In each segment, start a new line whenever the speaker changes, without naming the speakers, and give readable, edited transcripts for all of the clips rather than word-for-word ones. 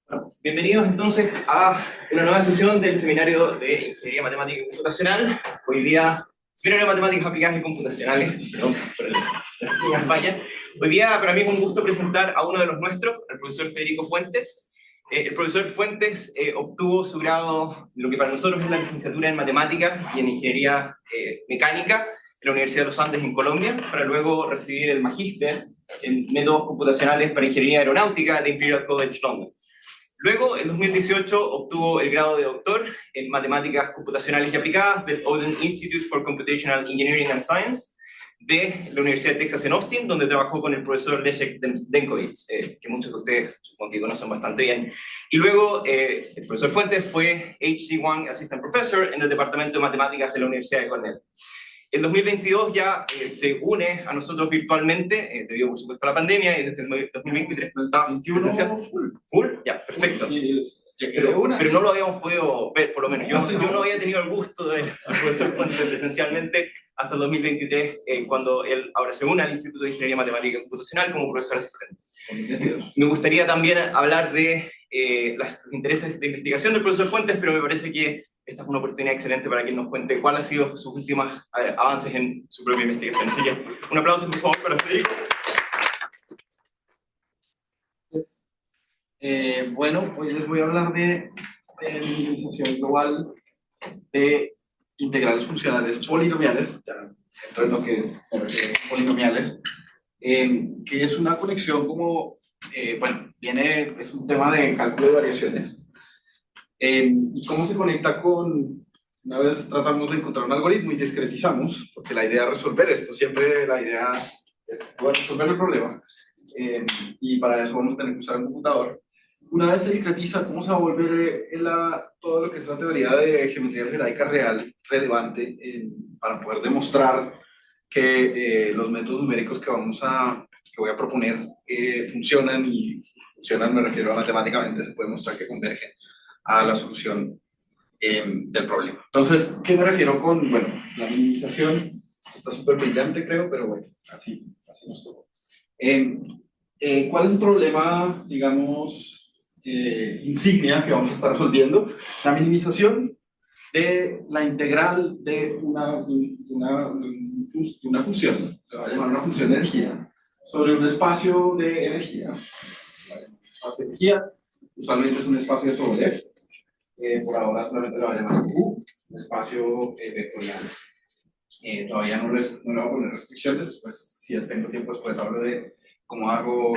Bueno, bienvenidos entonces a una nueva sesión del Seminario de Ingeniería Matemática y Computacional. Hoy día, Seminario de Matemáticas Aplicadas y Computacionales, perdón por la pequeña falla. Hoy día para mí es un gusto presentar a uno de los nuestros, al profesor Federico Fuentes. El profesor Fuentes obtuvo su grado, lo que para nosotros es la licenciatura en Matemáticas y en Ingeniería Mecánica en la Universidad de los Andes en Colombia, para luego recibir el magíster en Métodos Computacionales para Ingeniería Aeronáutica de Imperial College London. Luego, en 2018, obtuvo el grado de doctor en Matemáticas Computacionales y Aplicadas del Odin Institute for Computational Engineering and Science de la Universidad de Texas en Austin, donde trabajó con el profesor Leszek Denkovich, que muchos de ustedes supongo que conocen bastante bien. Y luego, el profesor Fuentes fue H.C. Wang Assistant Professor en el Departamento de Matemáticas de la Universidad de Cornell. En 2022 ya se une a nosotros virtualmente, debido por supuesto a la pandemia, y desde el 2023 está presencial. Full, ya, perfecto. Pero no lo habíamos podido ver, por lo menos. Yo no había tenido el gusto de ver al profesor Fuentes presencialmente hasta el 2023, cuando él ahora se une al Instituto de Ingeniería Matemática y Computacional como profesor asistente. Me gustaría también hablar de los intereses de investigación del profesor Fuentes, pero me parece que esta es una oportunidad excelente para que él nos cuente cuáles han sido sus últimos avances en su propia investigación. Así que un aplauso, por favor, para Federico.
Bueno, hoy les voy a hablar de minimización global de integrales funcionales polinomiales, ya dentro de lo que es polinomiales, que es una conexión como, bueno, es un tema de cálculo de variaciones. ¿Y cómo se conecta con? Una vez tratamos de encontrar un algoritmo y discretizamos, porque la idea es resolver esto, siempre la idea es resolver el problema, y para eso vamos a tener que usar un computador. Una vez se discretiza, ¿cómo se va a volver todo lo que es la teoría de geometría algebraica real relevante para poder demostrar que los métodos numéricos que voy a proponer funcionan? Y funcionan, me refiero a matemáticamente, se puede mostrar que convergen a la solución del problema. Entonces, ¿qué me refiero con, bueno, la minimización? Está súper brillante, creo, pero bueno, así nos tocó. ¿Cuál es el problema, digamos, insignia que vamos a estar resolviendo? La minimización de la integral de una función, se va a llamar una función de energía, sobre un espacio de energía. Un espacio de energía usualmente es un espacio sobre F. Por ahora solamente lo voy a llamar U, un espacio vectorial. Todavía no le voy a poner restricciones, pues si tengo tiempo después hablo de cómo hago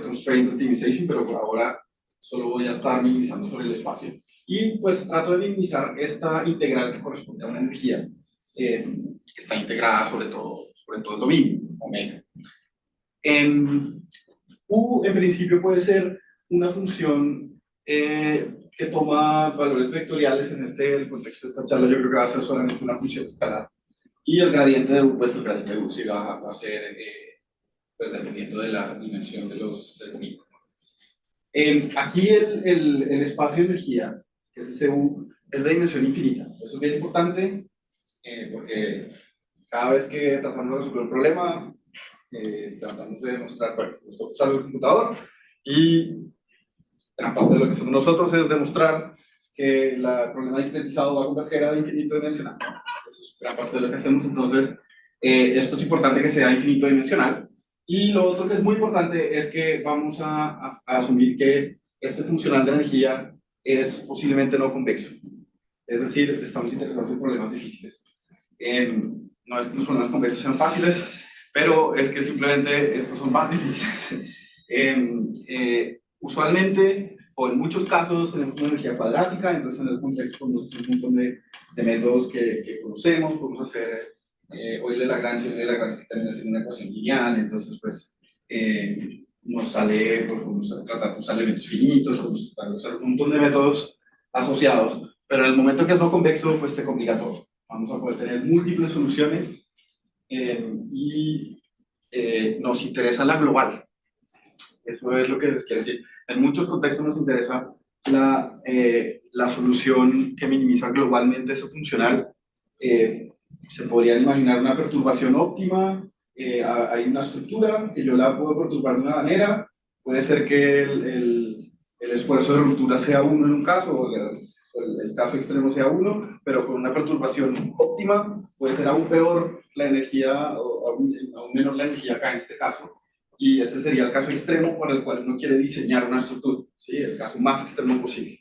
constraint optimization, pero por ahora solo voy a estar minimizando sobre el espacio. Y pues trato de minimizar esta integral que corresponde a una energía que está integrada sobre todo el dominio, omega. U en principio puede ser una función que toma valores vectoriales. El contexto de esta charla yo creo que va a ser solamente una función escalar. Y el gradiente de U, pues el gradiente de U sí va a ser pues dependiendo de la dimensión del dominio. Aquí el espacio de energía, que es ese U, es de dimensión infinita. Eso es bien importante porque cada vez que tratamos de resolver un problema, tratamos de demostrar, bueno, nos toca usar el computador y gran parte de lo que hacemos nosotros es demostrar que el problema discretizado va a converger a infinito dimensional. Eso es gran parte de lo que hacemos. Entonces, esto es importante que sea infinito dimensional. Y lo otro que es muy importante es que vamos a asumir que este funcional de energía es posiblemente no convexo. Es decir, estamos interesados en problemas difíciles. No es que los problemas convexos sean fáciles, pero es que simplemente estos son más difíciles. Usualmente, o en muchos casos, tenemos una energía cuadrática, entonces en el contexto podemos hacer un montón de métodos que conocemos, podemos hacer Euler Lagrange que termina siendo una ecuación lineal, entonces pues nos sale, podemos tratar de usar elementos finitos, podemos tratar de usar un montón de métodos asociados, pero en el momento que es no convexo, pues se complica todo. Vamos a poder tener múltiples soluciones y nos interesa la global. Eso es lo que les quiero decir. En muchos contextos nos interesa la solución que minimiza globalmente eso funcional. Se podrían imaginar una perturbación óptima. Hay una estructura que yo la puedo perturbar de una manera, puede ser que el esfuerzo de ruptura sea 1 en un caso, o el caso extremo sea 1, pero con una perturbación óptima puede ser aún peor la energía, o aún menor la energía acá en este caso, y ese sería el caso extremo para el cual uno quiere diseñar una estructura, ¿sí? El caso más extremo posible.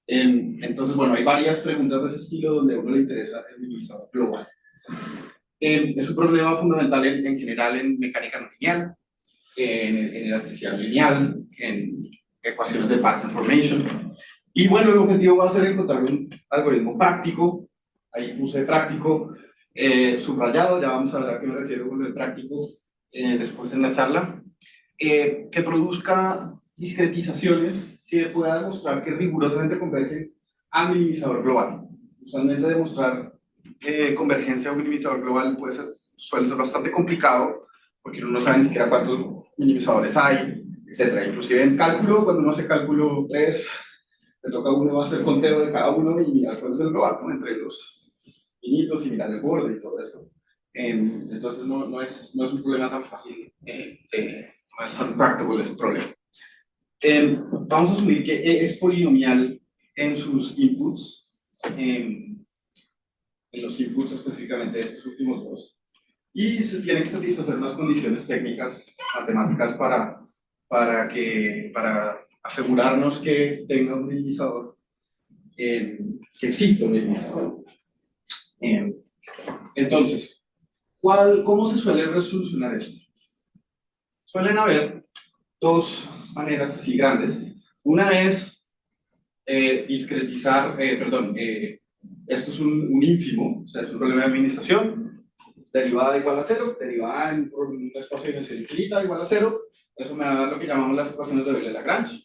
Entonces, bueno, hay varias preguntas de ese estilo donde a uno le interesa el minimizador global. Es un problema fundamental en general en mecánica no lineal, en elasticidad lineal, en ecuaciones de pattern formation. Y bueno, el objetivo va a ser encontrar un algoritmo práctico. Ahí puse práctico subrayado, ya vamos a ver a qué me refiero con lo de práctico después en la charla, que produzca discretizaciones que pueda demostrar que rigurosamente convergen al minimizador global. Usualmente demostrar convergencia a un minimizador global suele ser bastante complicado, porque uno no sabe ni siquiera cuántos minimizadores hay, etc. Inclusive en cálculo, cuando uno hace cálculo 3, le toca a uno hacer conteo de cada uno y mirar cuál es el global, ¿no? Entre los finitos y mirar el borde y todo esto. Entonces no es un problema tan fácil, no es tan tractable ese problema. Vamos a asumir que E es polinomial en sus inputs, en los inputs específicamente estos últimos dos, y se tienen que satisfacer unas condiciones técnicas matemáticas para asegurarnos que tenga un minimizador, que exista un minimizador. Entonces, ¿cómo se suele resolucionar esto? Suelen haber dos maneras así grandes. Una es discretizar, esto es un ínfimo, o sea, es un problema de administración, derivada igual a 0, derivada en un espacio de dimensión infinita igual a 0, eso me va a dar lo que llamamos las ecuaciones de Euler-Lagrange,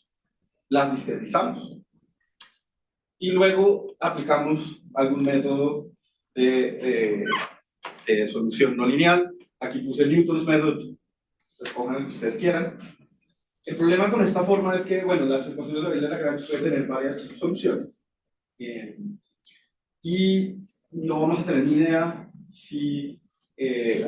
las discretizamos, y luego aplicamos algún método de solución no lineal. Aquí puse el Newton's method, escojan el que ustedes quieran. El problema con esta forma es que, bueno, las ecuaciones de Euler-Lagrange pueden tener varias soluciones, y no vamos a tener ni idea si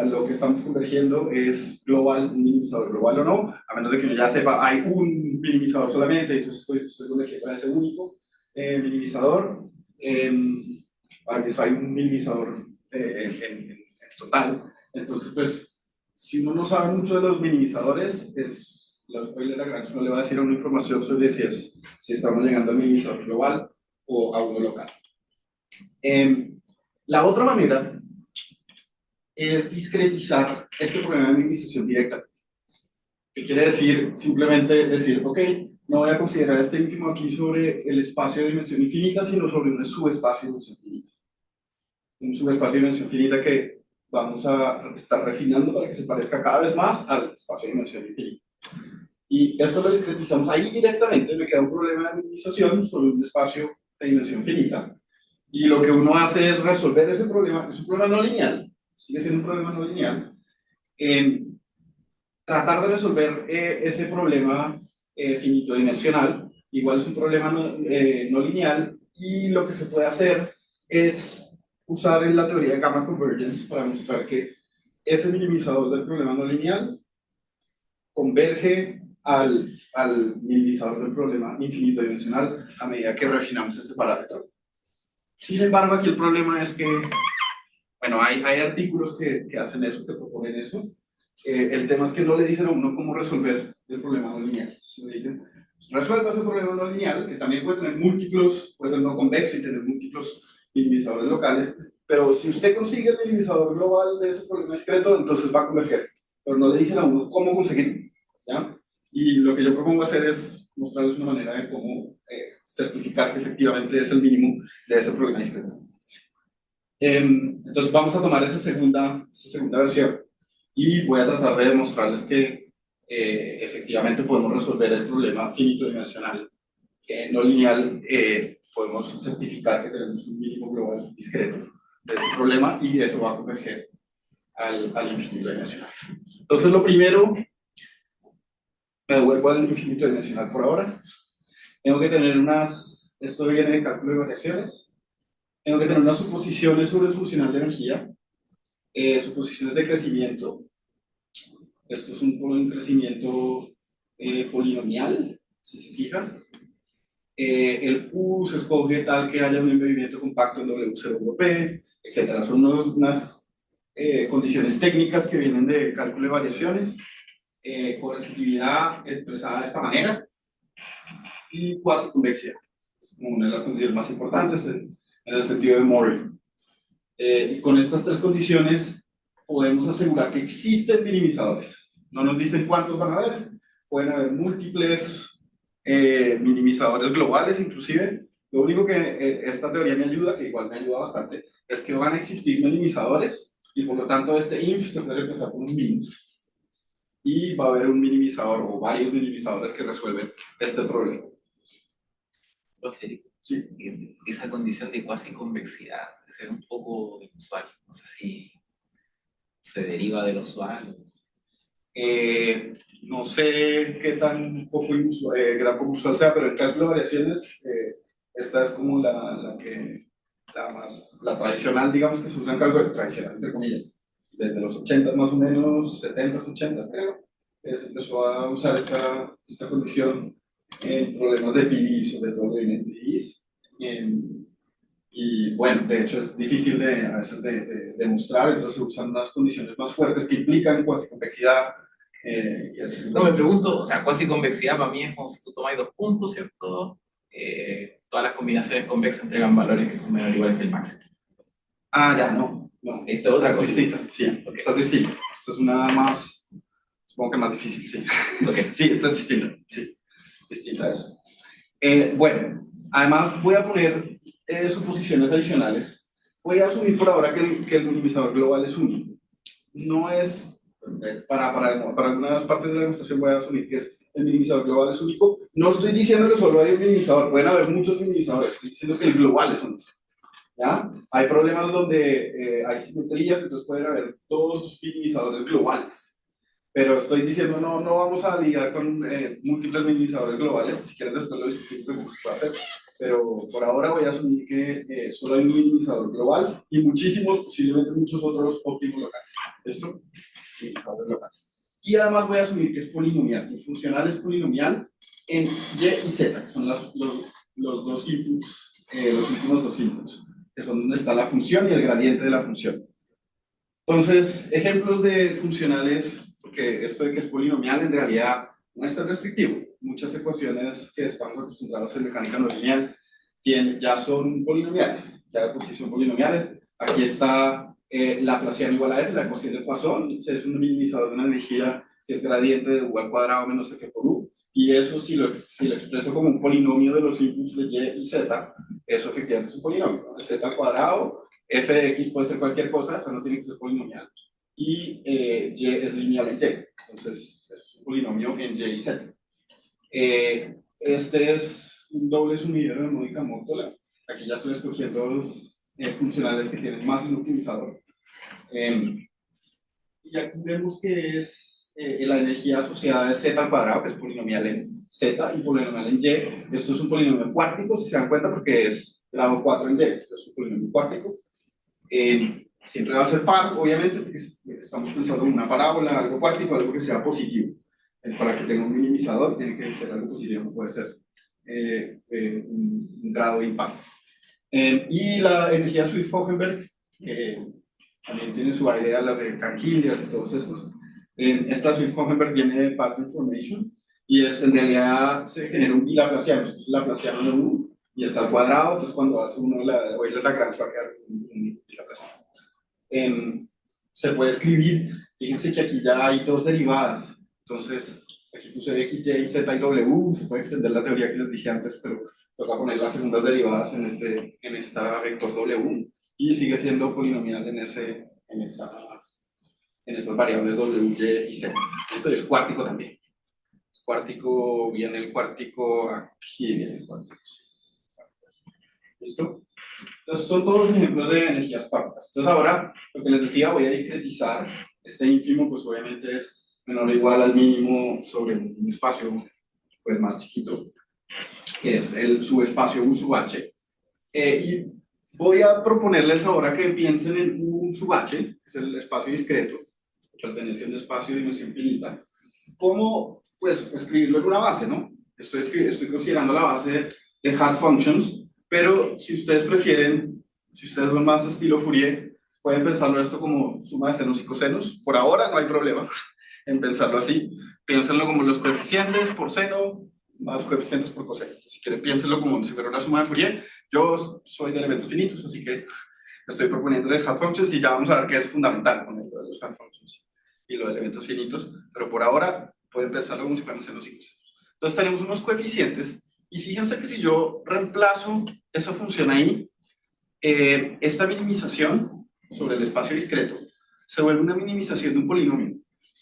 a lo que estamos convergiendo es global, un minimizador global o no, a menos de que uno ya sepa, hay un minimizador solamente, entonces estoy convergiendo a ese único minimizador, hay un minimizador en total. Entonces, pues, si uno no sabe mucho de los minimizadores, los Euler-Lagrange no le va a decir una información sobre si estamos llegando al minimizador global o a uno local. La otra manera es discretizar este problema de minimización directa. ¿Qué quiere decir? Simplemente decir, ok, no voy a considerar este ínfimo aquí sobre el espacio de dimensión infinita, sino sobre un subespacio de dimensión finita. Un subespacio de dimensión finita que vamos a estar refinando para que se parezca cada vez más al espacio de dimensión infinita. Y esto lo discretizamos ahí directamente, me queda un problema de minimización sobre un espacio de dimensión finita. Y lo que uno hace es resolver ese problema, es un problema no lineal, sigue siendo un problema no lineal, tratar de resolver ese problema finito dimensional, igual es un problema no lineal, y lo que se puede hacer es usar la teoría de gamma convergence para mostrar que ese minimizador del problema no lineal converge al minimizador del problema infinito dimensional a medida que refinamos ese parámetro. Sin embargo, aquí el problema es que, bueno, hay artículos que hacen eso, que proponen eso. El tema es que no le dicen a uno cómo resolver el problema no lineal. Si le dicen, resuelva ese problema no lineal, que también puede tener múltiplos, puede ser no convexo y tener múltiplos minimizadores locales, pero si usted consigue el minimizador global de ese problema discreto, entonces va a converger. Pero no le dicen a uno cómo conseguirlo, ¿ya? Y lo que yo propongo hacer es mostrarles una manera de cómo certificar que efectivamente es el mínimo de ese problema discreto. Entonces vamos a tomar esa segunda versión y voy a tratar de demostrarles que efectivamente podemos resolver el problema finito dimensional no lineal, podemos certificar que tenemos un mínimo global discreto de ese problema y eso va a converger al infinito dimensional. Entonces lo primero, me devuelvo al infinito dimensional por ahora. Tengo que tener esto viene de cálculo de variaciones, tengo que tener unas suposiciones sobre el funcional de energía, suposiciones de crecimiento. Esto es un crecimiento polinomial, si se fijan. El Q se escoge tal que haya un embebimiento compacto en W0P, etc. Son unas condiciones técnicas que vienen de cálculo de variaciones, coercitividad expresada de esta manera, y cuasi convexidad. Es como una de las condiciones más importantes en el sentido de Morley. Y con estas tres condiciones podemos asegurar que existen minimizadores. No nos dicen cuántos van a haber, pueden haber múltiples minimizadores globales inclusive. Lo único que esta teoría me ayuda, que igual me ayuda bastante, es que van a existir minimizadores y por lo tanto este inf se puede reemplazar por un min y va a haber un minimizador o varios minimizadores que resuelven este problema.
Profe,
Sí.
esa condición de cuasi convexidad es un poco inusual. No sé si se deriva del usual.
No sé qué tan poco usual sea, pero en cálculo de variaciones, esta es como la tradicional, digamos, que se usa en cálculo tradicional, entre comillas. Desde los 80 más o menos, 70s, 80s creo, se empezó a usar esta condición en problemas de PDs, sobre todo en PDs. Y bueno, de hecho es difícil a veces de demostrar, entonces se usan unas condiciones más fuertes que implican cuasi convexidad. Y así.
No, me pregunto, o sea, cuasi convexidad para mí es como si tú tomas dos puntos, ¿cierto? Todas las combinaciones convexas entregan valores que son menor o iguales que el máximo.
Ah, ya, no.
Esta es otra cosa.
Distinta, sí, okay. Esta es distinta. Esto es una más, supongo que más difícil, sí.
Okay.
Sí, esta es distinta, sí. Distinta a eso. Bueno, además voy a poner suposiciones adicionales. Voy a asumir por ahora que el minimizador global es único. No es, para algunas partes de la demostración voy a asumir que el minimizador global es único. No estoy diciendo que solo hay un minimizador, pueden haber muchos minimizadores, estoy diciendo que el global es único. ¿Ya? Hay problemas donde hay simetrías, entonces pueden haber dos minimizadores globales. Pero estoy diciendo, no vamos a lidiar con múltiples minimizadores globales, si quieren después lo discutimos de cómo se puede hacer. Pero por ahora voy a asumir que solo hay un minimizador global y muchísimos, posiblemente muchos otros óptimos locales. ¿Listo? Minimizadores locales. Y además voy a asumir que es polinomial, que el funcional es polinomial en Y y Z, que son los dos inputs, los últimos dos inputs, que son donde está la función y el gradiente de la función. Entonces, ejemplos de funcionales, porque esto de que es polinomial en realidad no es tan restrictivo. Muchas ecuaciones que estamos acostumbrados en mecánica no lineal ya son polinomiales, ya de por sí son polinomiales. Aquí está Laplaciano igual a f, la ecuación de Poisson, es un minimizador de una energía que es gradiente de u al cuadrado menos f por u, y eso si lo expreso como un polinomio de los inputs de y y z, eso efectivamente es un polinomio, z al cuadrado, f de x puede ser cualquier cosa, eso no tiene que ser polinomial, y y es lineal en y, entonces eso es un polinomio en y y z. Este es un doble sumidero de módica mótola. Aquí ya estoy escogiendo funcionales que tienen más de un optimizador. Y aquí vemos que es la energía asociada de z al cuadrado, que es polinomial en z y polinomial en y. Esto es un polinomio cuártico, si se dan cuenta, porque es grado 4 en y. Esto es un polinomio cuártico. Siempre va a ser par, obviamente, porque estamos pensando en una parábola, algo cuártico, algo que sea positivo. Para que tenga un minimizador tiene que ser algo positivo, no puede ser un grado impar. Y la energía Swift-Hohenberg también tiene su área, las de Canhillier y todos estos. Esta Swift-Hohenberg viene de Pattern Formation y en realidad se genera un bilaplaciano. Esto es Laplaciano de 1 y está al cuadrado, entonces cuando hace uno la Lagrange va a quedar un bilaplaciano. Se puede escribir, fíjense que aquí ya hay dos derivadas. Entonces, aquí puse x, y, z y w, se puede extender la teoría que les dije antes, pero toca poner las segundas derivadas en esta vector w, y sigue siendo polinomial en estas variables w, y y z. Esto es cuártico también. Es cuártico, viene el cuártico, aquí viene el cuártico. ¿Listo? Entonces, son todos ejemplos de energías cuánticas. Entonces, ahora, lo que les decía, voy a discretizar. Este ínfimo, pues obviamente es menor o igual al mínimo sobre un espacio pues, más chiquito, que es el subespacio U sub H. Y voy a proponerles ahora que piensen en U sub H, que es el espacio discreto, que pertenece a un espacio de dimensión finita. cómo pues, escribirlo en una base, ¿no? Estoy considerando la base de hat functions, pero si ustedes prefieren, si ustedes son más de estilo Fourier, pueden pensarlo esto como suma de senos y cosenos. Por ahora no hay problema en pensarlo así. Piénsenlo como los coeficientes por seno más coeficientes por coseno. Si quieren, piénsenlo como si fuera una suma de Fourier. Yo soy de elementos finitos, así que estoy proponiéndoles hat functions y ya vamos a ver qué es fundamental con lo de los hat functions y los elementos finitos, pero por ahora pueden pensarlo como si fueran senos y cosenos. Entonces tenemos unos coeficientes y fíjense que si yo reemplazo esa función ahí, esta minimización sobre el espacio discreto se vuelve una minimización de un polinomio.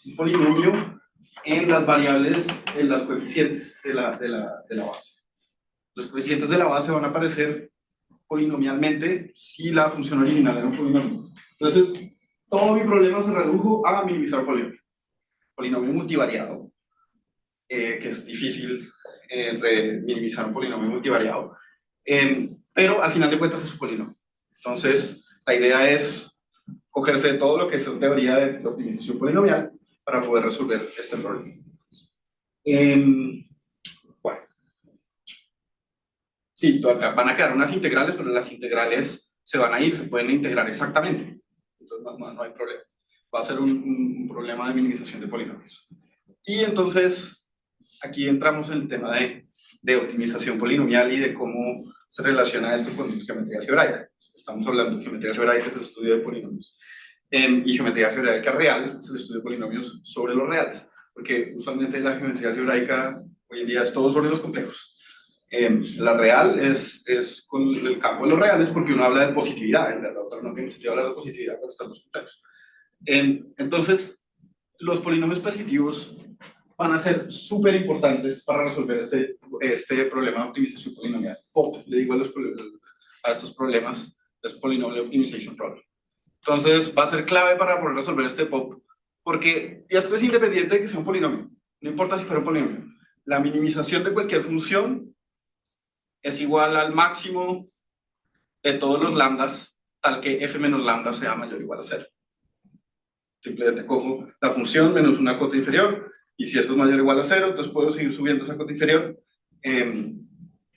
Un polinomio en las variables, en las coeficientes de la base. Los coeficientes de la base van a aparecer polinomialmente si la función original era un polinomio. Entonces, todo mi problema se redujo a minimizar polinomio. Polinomio multivariado, que es difícil minimizar un polinomio multivariado, pero al final de cuentas es un polinomio. Entonces, la idea es cogerse de todo lo que es teoría de optimización polinomial para poder resolver este problema. Bueno, sí, van a quedar unas integrales, pero las integrales se van a ir, se pueden integrar exactamente. Entonces no hay problema. Va a ser un problema de minimización de polinomios. Y entonces, aquí entramos en el tema de optimización polinomial y de cómo se relaciona esto con geometría algebraica. Estamos hablando de geometría algebraica, es el estudio de polinomios. Y geometría algebraica real es el estudio de polinomios sobre los reales, porque usualmente la geometría algebraica hoy en día es todo sobre los complejos. La real es con el campo de los reales porque uno habla de positividad, en verdad, no tiene sentido hablar de positividad cuando están los complejos. Entonces, los polinomios positivos van a ser súper importantes para resolver este problema de optimización polinomial. POP, le digo a estos problemas, es Polynomial Optimization Problem. Entonces, va a ser clave para poder resolver este POP, porque esto es independiente de que sea un polinomio. No importa si fuera un polinomio. La minimización de cualquier función es igual al máximo de todos los lambdas, tal que f menos lambda sea mayor o igual a 0. Simplemente cojo la función menos una cota inferior, y si eso es mayor o igual a 0, entonces puedo seguir subiendo esa cota inferior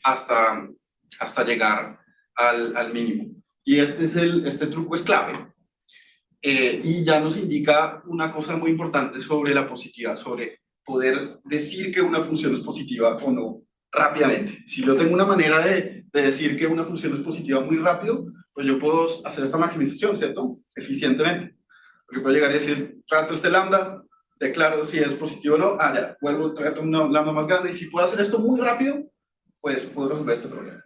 hasta llegar al mínimo. Y este truco es clave. Y ya nos indica una cosa muy importante sobre la positividad, sobre poder decir que una función es positiva o no rápidamente. Si yo tengo una manera de decir que una función es positiva muy rápido, pues yo puedo hacer esta maximización, ¿cierto? Eficientemente. Porque puedo llegar y decir, trato este lambda, declaro si es positivo o no, ya, vuelvo, trato una lambda más grande, y si puedo hacer esto muy rápido, pues puedo resolver este problema.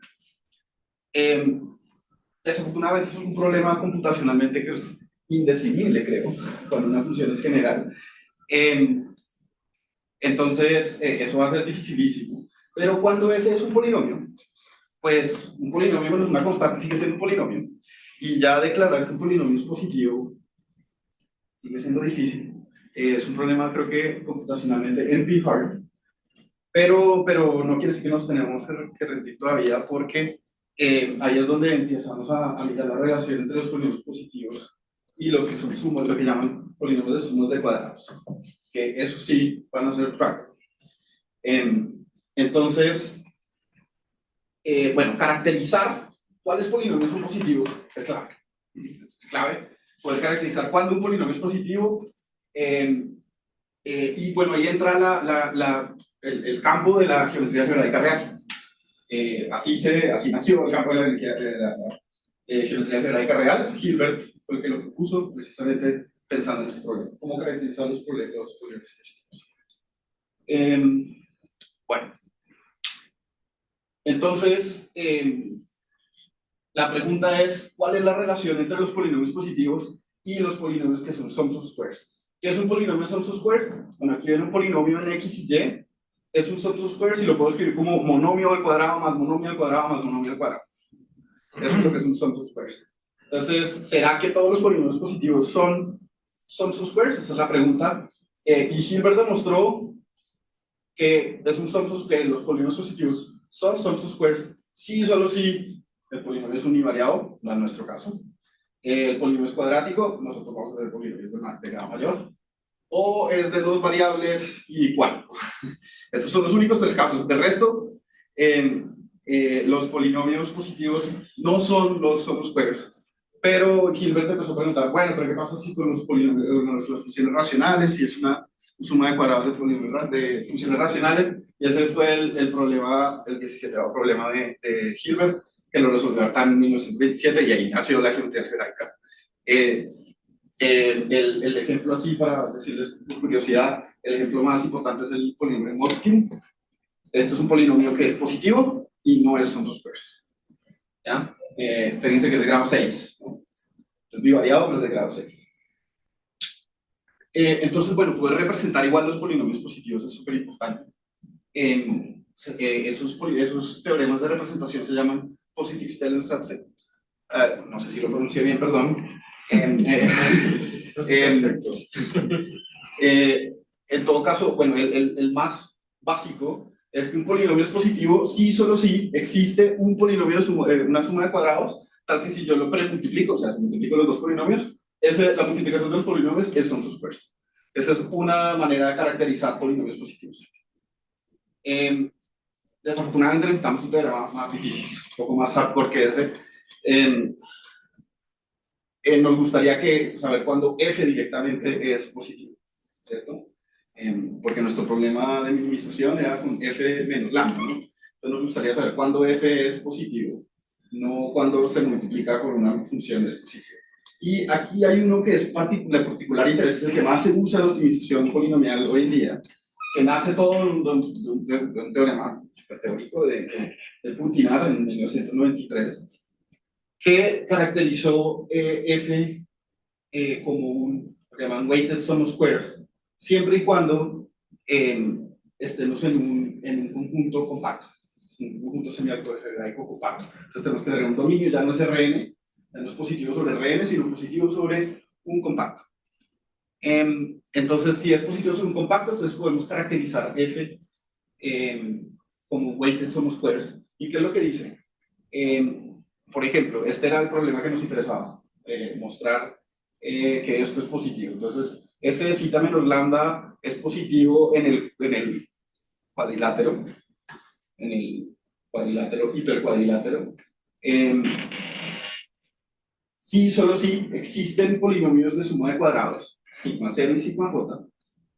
Desafortunadamente es un problema computacionalmente que es indefinible, creo, cuando una función es general. Entonces, eso va a ser dificilísimo. Pero cuando f es un polinomio, pues un polinomio menos una constante sigue siendo un polinomio. Y ya declarar que un polinomio es positivo sigue siendo difícil. Es un problema, creo que computacionalmente NP-hard. Pero no quiere decir que nos tenemos que rendir todavía, porque ahí es donde empezamos a mirar la relación entre los polinomios positivos y los que son sumos, lo que llaman polinomios de sumos de cuadrados, que eso sí van a ser track. Entonces, bueno, caracterizar cuáles polinomios son positivos es clave. Es clave poder caracterizar cuándo un polinomio es positivo. Y bueno, ahí entra el campo de la geometría algebraica real. Así nació el campo de la geometría algebraica real. Hilbert fue el que lo propuso, precisamente pensando en este problema. ¿Cómo caracterizar los polinomios positivos? Bueno, entonces, la pregunta es, ¿cuál es la relación entre los polinomios positivos y los polinomios que son sums of squares? ¿Qué es un polinomio sums of squares? Bueno, aquí ven un polinomio en x y y, es un sums of squares y lo puedo escribir como monomio al cuadrado más monomio al cuadrado más monomio al cuadrado. Eso es lo que es un sums of squares. Entonces, ¿será que todos los polinomios positivos son sums of squares? Esa es la pregunta. Y Hilbert demostró que es un sums of squares, los polinomios positivos son sums of squares, sí, solo si el polinomio es univariado, no en nuestro caso. El polinomio es cuadrático, nosotros vamos a hacer polinomios de grado mayor. o es de dos variables y igual. Esos son los únicos tres casos. De resto, los polinomios positivos no son los sum squares. Pero Hilbert empezó a preguntar, bueno, pero ¿qué pasa si con los polinomios, las funciones racionales, y es una suma de cuadrados de funciones racionales? Y ese fue el problema, el 17º problema de Hilbert, que lo resolvió Artan en 1927, y ahí nació la geometría algebraica. El ejemplo así, para decirles por curiosidad, el ejemplo más importante es el polinomio de Motzkin. Este es un polinomio que es positivo y no es sum squares. ¿Ya? Fíjense que es de grado 6, ¿no? Es bivariado, pero es de grado 6. Entonces, bueno, poder representar igual los polinomios positivos es súper importante. Esos teoremas de representación se llaman Positiv-Stellensatz. No sé si lo pronuncié bien, perdón. En todo caso, bueno, el más básico es que un polinomio es positivo si solo si existe un polinomio, una suma de cuadrados, tal que si yo lo premultiplico, o sea, si multiplico los dos polinomios, la multiplicación de los polinomios es sum squares. Esa es una manera de caracterizar polinomios positivos. Desafortunadamente necesitamos un teorema más difícil, un poco más hardcore que ese. Nos gustaría saber cuándo f directamente es positivo, ¿cierto? Porque nuestro problema de minimización era con f menos lambda, ¿no? Entonces nos gustaría saber cuándo f es positivo, no cuándo se multiplica con una función es positivo. Y aquí hay uno que es de particular interés, es el que más se usa en la optimización polinomial hoy en día, que nace todo de un teorema super teórico de Putinar en 1993, que caracterizó f como lo que llaman weighted sum of squares, siempre y cuando estemos en un conjunto compacto, un conjunto semialgebraico compacto. Entonces tenemos que tener un dominio, ya no es Rn, ya no es positivo sobre Rn, sino positivo sobre un compacto. Entonces, si es positivo sobre un compacto, entonces podemos caracterizar f como weighted sum of squares. ¿Y qué es lo que dice? Por ejemplo, este era el problema que nos interesaba, mostrar que esto es positivo. Entonces, f de zeta menos lambda es positivo en el cuadrilátero, hipercuadrilátero. Sí, solo si existen polinomios de suma de cuadrados, sigma 0 y sigma j,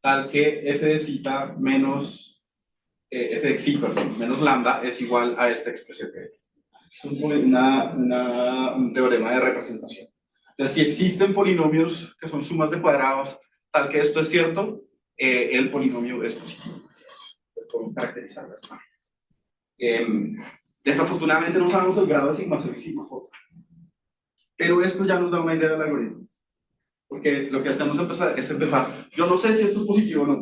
tal que f de zeta menos f de xi, perdón, menos lambda es igual a esta expresión que es un teorema de representación. Entonces, si existen polinomios que son sumas de cuadrados, tal que esto es cierto, el polinomio es positivo. Podemos caracterizarlo de esta manera. Desafortunadamente no sabemos el grado de sigma 0 y sigma j. Pero esto ya nos da una idea del algoritmo. Porque lo que hacemos es empezar. Yo no sé si esto es positivo o no.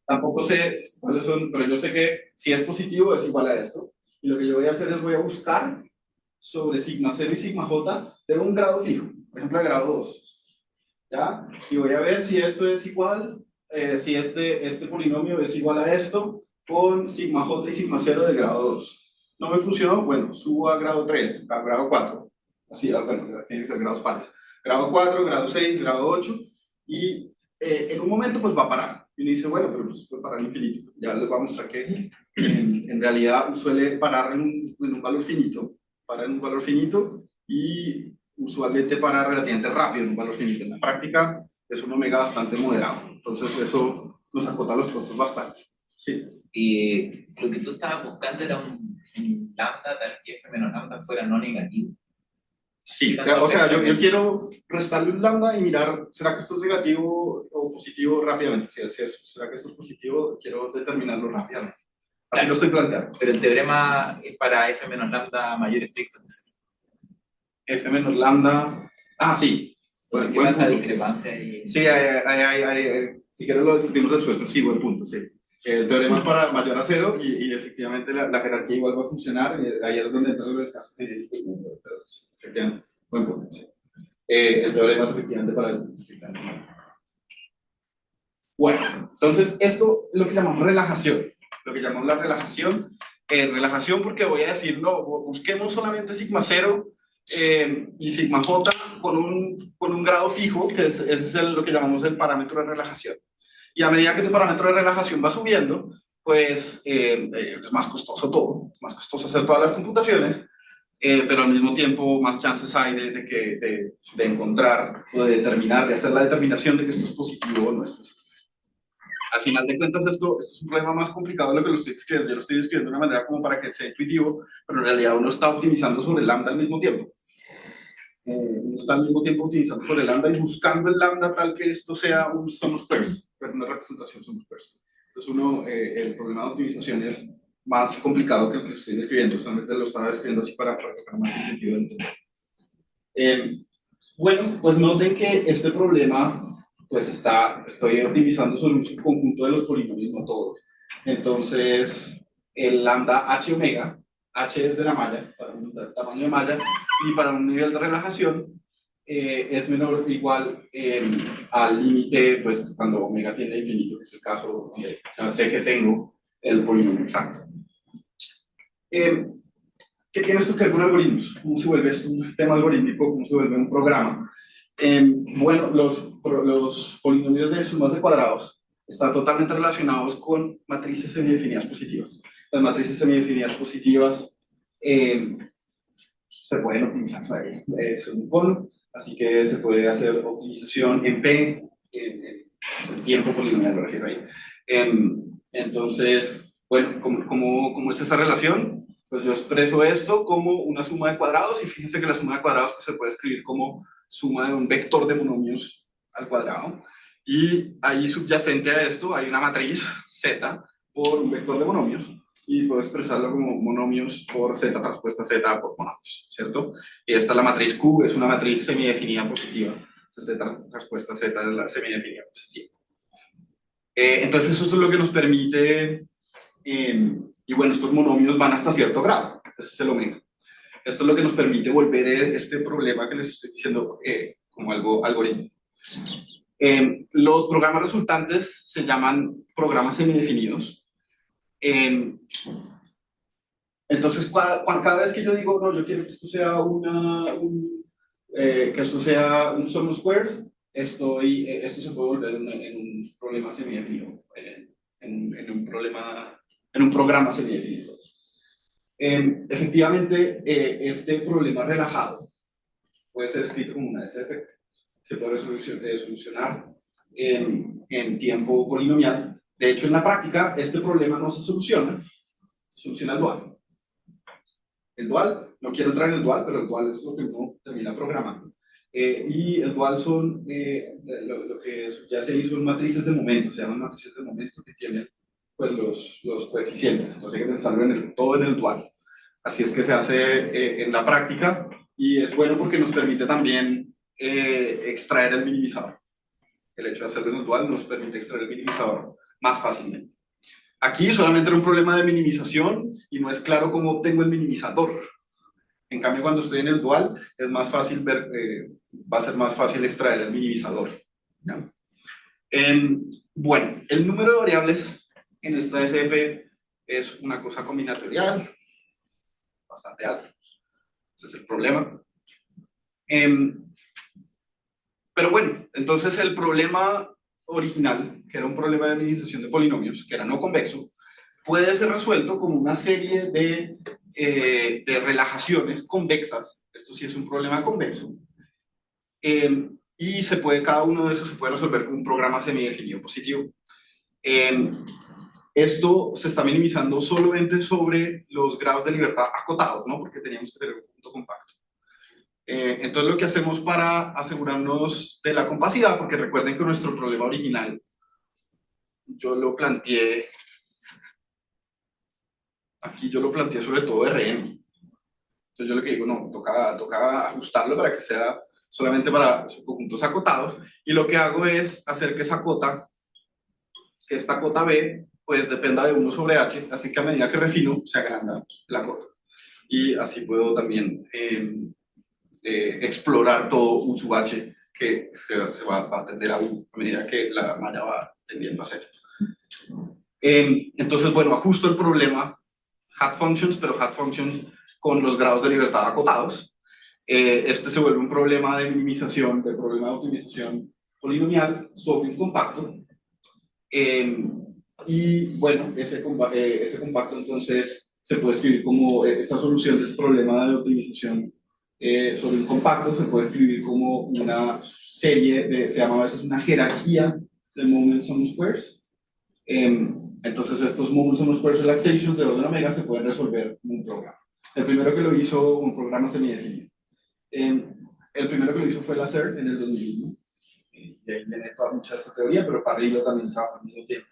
Tampoco sé cuáles son, pero yo sé que si es positivo es igual a esto. Y lo que yo voy a hacer es voy a buscar sobre sigma 0 y sigma j de un grado fijo, por ejemplo de grado 2. ¿Ya? Y voy a ver si esto es igual, si este polinomio es igual a esto con sigma j y sigma 0 de grado 2. ¿No me funcionó? Bueno, subo a grado 3, a grado 4. Así, bueno, tienen que ser grados pares. Grado 4, grado 6, grado 8. Y en un momento pues va a parar. Y uno dice, bueno, pero pues puede parar infinito. Ya les voy a mostrar que en realidad suele parar en un valor finito. Para en un valor finito y usualmente para relativamente rápido en un valor finito. En la práctica es un omega bastante moderado. Entonces eso nos acota los costos bastante. Sí.
Y lo que tú estabas buscando era un lambda tal que f menos lambda fuera no negativo.
Sí, o sea, yo quiero restarle un lambda y mirar, ¿será que esto es negativo o positivo rápidamente? ¿Será que esto es positivo? Quiero determinarlo rápidamente. Así lo estoy planteando.
Pero el teorema es para f menos lambda mayor estricto.
F menos lambda. Ah, sí.
Buen punto. La discrepancia ahí.
Sí, si quieres lo discutimos después, pero sí, buen punto, sí. El teorema es para mayor a 0 y efectivamente la jerarquía igual va a funcionar. Ahí es donde entra el caso genérico. Pero sí, efectivamente, buen punto, sí. El teorema es efectivamente para el estrictamente. Bueno, entonces esto es lo que llamamos relajación. Lo que llamamos la relajación. Relajación porque voy a decir, no, busquemos solamente sigma 0 y sigma j con un grado fijo, que ese es lo que llamamos el parámetro de relajación. Y a medida que ese parámetro de relajación va subiendo, pues es más costoso todo, es más costoso hacer todas las computaciones, pero al mismo tiempo más chances hay de encontrar o de determinar, de hacer la determinación de que esto es positivo o no es positivo. Al final de cuentas, esto es un problema más complicado de lo que lo estoy describiendo. Yo lo estoy describiendo de una manera como para que sea intuitivo, pero en realidad uno está optimizando sobre el lambda al mismo tiempo. Uno está al mismo tiempo optimizando sobre el lambda y buscando el lambda tal que esto sea un sum of squares, una representación sum of squares. Entonces el problema de optimización es más complicado que el que estoy describiendo, solamente lo estaba describiendo así para que sea más intuitivo de entender. Bueno, pues noten que este problema pues estoy optimizando sobre un subconjunto de los polinomios, no todos. Entonces, el lambda h omega, h es de la malla, para un tamaño de malla, y para un nivel de relajación, es menor o igual al límite, pues cuando omega tiende a infinito, que es el caso donde ya sé que tengo el polinomio exacto. ¿Qué tiene esto que ver con algoritmos? ¿Cómo se vuelve esto un sistema algorítmico? ¿Cómo se vuelve un programa? Bueno, los polinomios de sumas de cuadrados están totalmente relacionados con matrices semidefinidas positivas. Las matrices semidefinidas positivas se pueden optimizar, es un cono, así que se puede hacer optimización en P, en tiempo polinomial, me refiero ahí. Entonces, bueno, ¿cómo es esa relación? Pues yo expreso esto como una suma de cuadrados, y fíjense que la suma de cuadrados pues, se puede escribir como suma de un vector de monomios al cuadrado, y ahí subyacente a esto hay una matriz z por un vector de monomios, y puedo expresarlo como monomios por z transpuesta z por monomios, ¿cierto? Y esta es la matriz Q, es una matriz semidefinida positiva, z transpuesta z es la semidefinida positiva. Entonces eso es lo que nos permite, y bueno, estos monomios van hasta cierto grado, ese es el omega. Esto es lo que nos permite volver este problema que les estoy diciendo como algo algorítmico. Los programas resultantes se llaman programas semidefinidos. Entonces, cada vez que yo digo, no, yo quiero que esto sea un sum of squares, esto se puede volver en un problema semidefinido, en un programa semidefinido. Efectivamente, este problema relajado puede ser escrito como una SDP. Se puede solucionar en tiempo polinomial. De hecho, en la práctica, este problema no se soluciona el dual. El dual, no quiero entrar en el dual, pero el dual es lo que uno termina programando. Y el dual son, lo que ya se hizo en matrices de momento, se llaman matrices de momento que tienen pues, los coeficientes. Entonces hay que pensarlo todo en el dual. Así es que se hace en la práctica, y es bueno porque nos permite también extraer el minimizador. El hecho de hacerlo en el dual nos permite extraer el minimizador más fácilmente. Aquí solamente era un problema de minimización y no es claro cómo obtengo el minimizador. En cambio, cuando estoy en el dual, es más fácil va a ser más fácil extraer el minimizador. ¿Ya? Bueno, el número de variables en esta SDP es una cosa combinatorial, bastante alto. Ese es el problema. Pero bueno, entonces el problema original, que era un problema de minimización de polinomios, que era no convexo, puede ser resuelto con una serie de relajaciones convexas. Esto sí es un problema convexo. Y cada uno de esos se puede resolver con un programa semidefinido positivo. Esto se está minimizando solamente sobre los grados de libertad acotados, ¿no? Porque teníamos que tener un punto compacto. Entonces lo que hacemos para asegurarnos de la compacidad, porque recuerden que nuestro problema original, yo lo planteé sobre todo RM. Entonces yo lo que digo, no, toca ajustarlo para que sea solamente para subconjuntos acotados, y lo que hago es hacer que esta cota B, pues dependa de 1 sobre H, así que a medida que refino, se agranda la cota. Y así puedo también explorar todo U sub H, que se va a tender a U a medida que la malla va tendiendo a 0. Entonces, bueno, ajusto el problema hat functions, pero hat functions con los grados de libertad acotados. este se vuelve un problema de minimización, de problema de optimización polinomial sobre un compacto. Y bueno, ese compacto entonces se puede escribir como esta solución de ese problema de optimización sobre un compacto, se puede escribir como una serie, se llama a veces una jerarquía de moments sum squares. Entonces estos moments sum squares relaxations de orden omega se pueden resolver en un programa. El primero que lo hizo, un programa semidefinido. El primero que lo hizo fue Lasserre en el 2001. De ahí viene toda mucha esta teoría, pero Parrillo también trabaja al mismo tiempo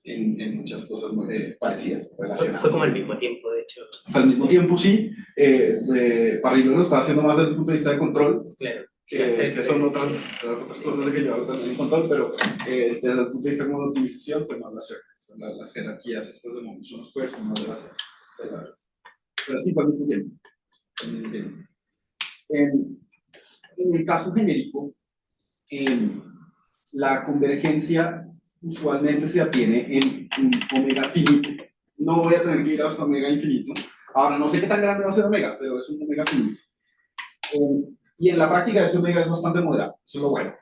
en muchas cosas muy parecidas, relacionadas.
Fue como al mismo tiempo, de hecho.
Fue al mismo tiempo, sí. Parrillo lo está haciendo más desde el punto de vista de control,
Claro.
que son otras cosas de que yo hago también en control, pero desde el punto de vista como de optimización fue más Lasserre. Son las jerarquías estas de momentos, son los juegos, son más de Lasserre. Pero sí, fue al mismo tiempo. En el caso genérico, la convergencia usualmente se obtiene en un omega finito. No voy a tener que ir hasta omega infinito. Ahora, no sé qué tan grande va a ser omega, pero es un omega finito. Y en la práctica ese omega es bastante moderado, eso es lo bueno.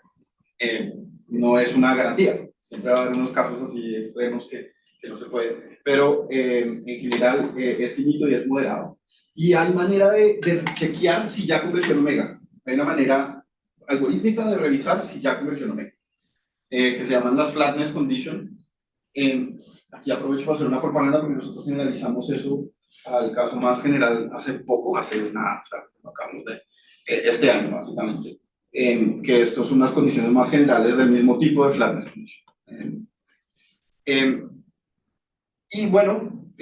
No es una garantía, siempre va a haber unos casos así extremos que no se puede, pero en general es finito y es moderado. Y hay manera de chequear si ya convergió en omega. Hay una manera algorítmica de revisar si ya convergió en omega, que se llaman las flatness condition. Aquí aprovecho para hacer una propaganda porque nosotros generalizamos eso al caso más general hace poco, hace nada, o sea, lo acabamos de este año básicamente, que estas son unas condiciones más generales del mismo tipo de flatness condition. Y bueno,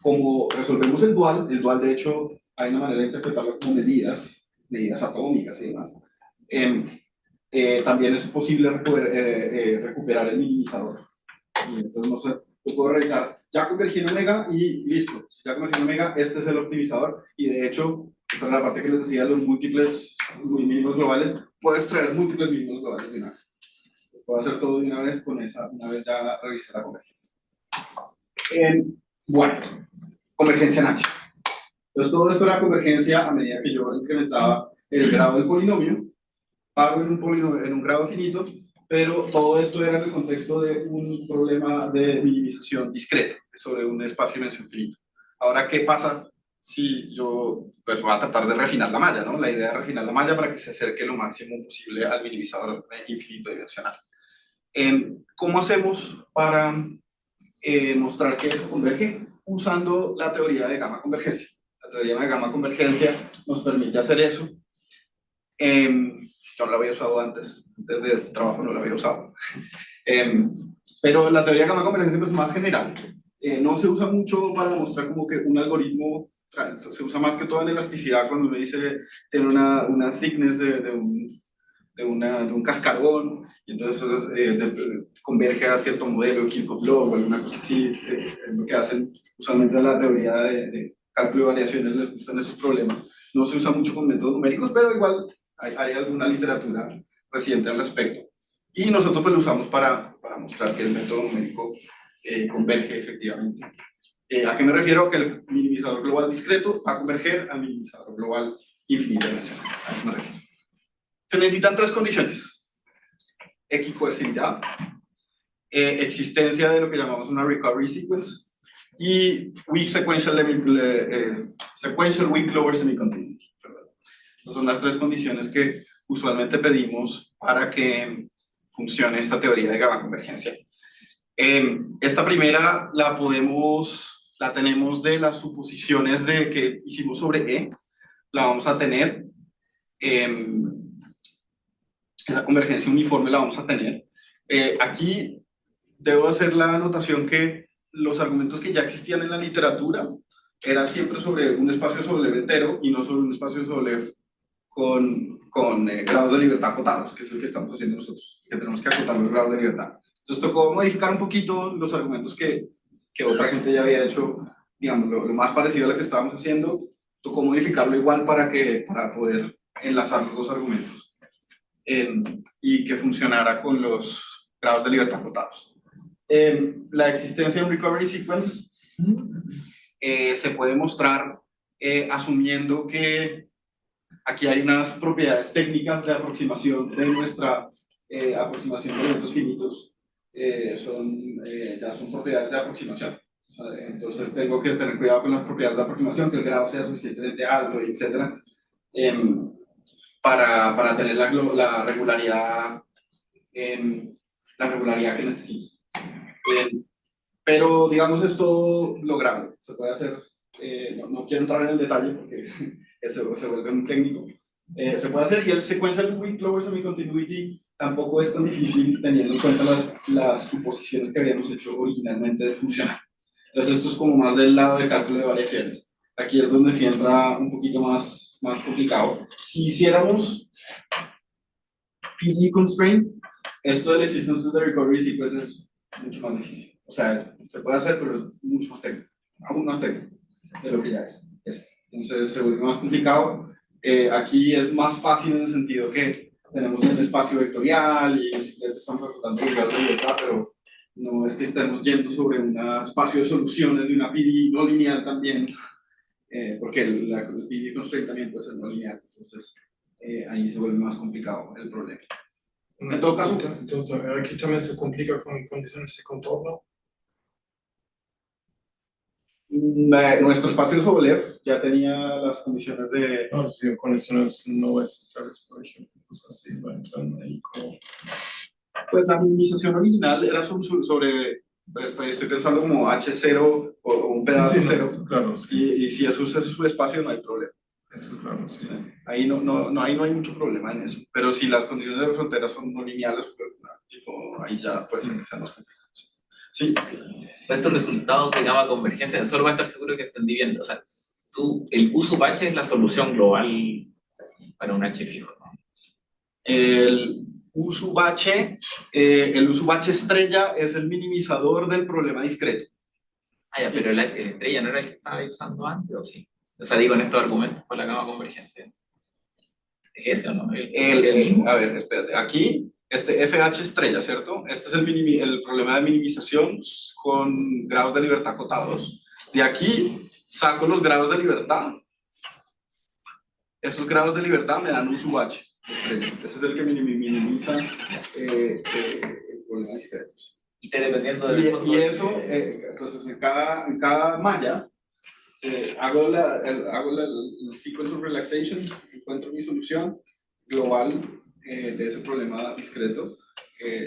como resolvemos el dual de hecho hay una manera de interpretarlo como medidas atómicas y demás. También es posible recuperar el minimizador. Y entonces no sé, yo puedo revisar, ya convergí en omega y listo. Si ya convergí en omega, este es el optimizador. Y de hecho, esa es la parte que les decía, los múltiples mínimos globales, puedo extraer múltiples mínimos globales de una vez. Puedo hacer todo de una vez con esa, una vez ya revisé la convergencia. Bueno, convergencia en H. Entonces todo esto era convergencia a medida que yo incrementaba el grado del polinomio, paro en un grado finito, pero todo esto era en el contexto de un problema de minimización discreto sobre un espacio de dimensión finita. Ahora, ¿qué pasa si yo pues voy a tratar de refinar la malla, ¿no? La idea es refinar la malla para que se acerque lo máximo posible al minimizador infinito dimensional. ¿Cómo hacemos para mostrar que eso converge? Usando la teoría de gamma convergencia. La teoría de gamma convergencia nos permite hacer eso. Yo no la había usado antes, desde este trabajo no la había usado. Pero la teoría de gamma convergencia es más general. No se usa mucho para mostrar como que un algoritmo, se usa más que todo en elasticidad cuando uno dice, tiene una thickness de un cascarón, y entonces converge a cierto modelo, Kirchhoff-Log o alguna cosa así, es lo que hacen usualmente en la teoría de cálculo de variaciones, les gustan esos problemas. No se usa mucho con métodos numéricos, pero igual hay alguna literatura reciente al respecto. Y nosotros pues lo usamos para mostrar que el método numérico converge efectivamente. ¿A qué me refiero? Que el minimizador global discreto va a converger al minimizador global infinito dimensional. A eso me refiero. Se necesitan tres condiciones: equicoercividad, existencia de lo que llamamos una recovery sequence y weak sequential weak lower semicontinuous. Estas son las tres condiciones que usualmente pedimos para que funcione esta teoría de gamma convergencia. Esta primera la tenemos de las suposiciones que hicimos sobre E, la vamos a tener. Esa convergencia uniforme la vamos a tener. Aquí debo hacer la anotación que los argumentos que ya existían en la literatura era siempre sobre un espacio Sobolev entero y no sobre un espacio Sobolev con grados de libertad acotados, que es el que estamos haciendo nosotros, que tenemos que acotar los grados de libertad. Entonces tocó modificar un poquito los argumentos que otra gente ya había hecho, digamos, lo más parecido a lo que estábamos haciendo, tocó modificarlo igual para poder enlazar los dos argumentos y que funcionara con los grados de libertad acotados. La existencia de un recovery sequence se puede mostrar asumiendo que Aquí hay unas propiedades técnicas de aproximación de nuestra aproximación de elementos finitos. Ya son propiedades de aproximación. O sea, entonces tengo que tener cuidado con las propiedades de aproximación, que el grado sea suficientemente alto, etc. Para tener la regularidad, la regularidad que necesito. Pero digamos es todo lograble. Se puede hacer, no quiero entrar en el detalle porque se vuelve muy técnico. Se puede hacer, y el sequential weak lower semi-continuity tampoco es tan difícil teniendo en cuenta las suposiciones que habíamos hecho originalmente de funcionar. Entonces esto es como más del lado de cálculo de variaciones. Aquí es donde sí entra un poquito más complicado. Si hiciéramos PD constraint, esto del existence of the recovery sequence es mucho más difícil. O sea, se puede hacer, pero es mucho más técnico, aún más técnico de lo que ya es. Entonces se vuelve más complicado. Aquí es más fácil en el sentido que tenemos un espacio vectorial y simplemente estamos ejecutando lugares de libertad, pero no es que estemos yendo sobre un espacio de soluciones de una PD no lineal también, porque el PD constraint también puede ser no lineal. Entonces ahí se vuelve más complicado el problema. En todo caso,
entonces, aquí también se complica con condiciones de contorno.
Nuestro espacio de Sobolev ya tenía las condiciones de...
No, sí, condiciones no esenciales, por ejemplo, cosas así, entran ahí como...
Pues la minimización original era sobre estoy pensando como H0 o un pedazo cero.
Claro, sí.
Y si eso es su espacio, no hay problema.
Eso, claro, sí.
Ahí no hay mucho problema en eso. Pero si las condiciones de frontera son no lineales, pues, ahí ya puede ser que sean más complicados. Sí.
Estos resultados de gama convergencia, solo para estar seguro que entendí bien. O sea, el U-H es la solución global para un H fijo, ¿no?
El U-H estrella es el minimizador del problema discreto.
Ah, ya, sí. Pero el estrella no era el que estaba usando antes, ¿o sí? O sea, digo en estos argumentos para la gama convergencia. ¿Es ese o no?
A ver, espérate. Aquí, este FH estrella, ¿cierto? Este es el problema de minimización con grados de libertad acotados. De aquí saco los grados de libertad. Esos grados de libertad me dan un sub-H estrella. Ese es el que minimiza el problema de discretos.
Y dependiendo del
y eso, entonces en cada malla, hago el sequence of relaxation, encuentro mi solución global de ese problema discreto.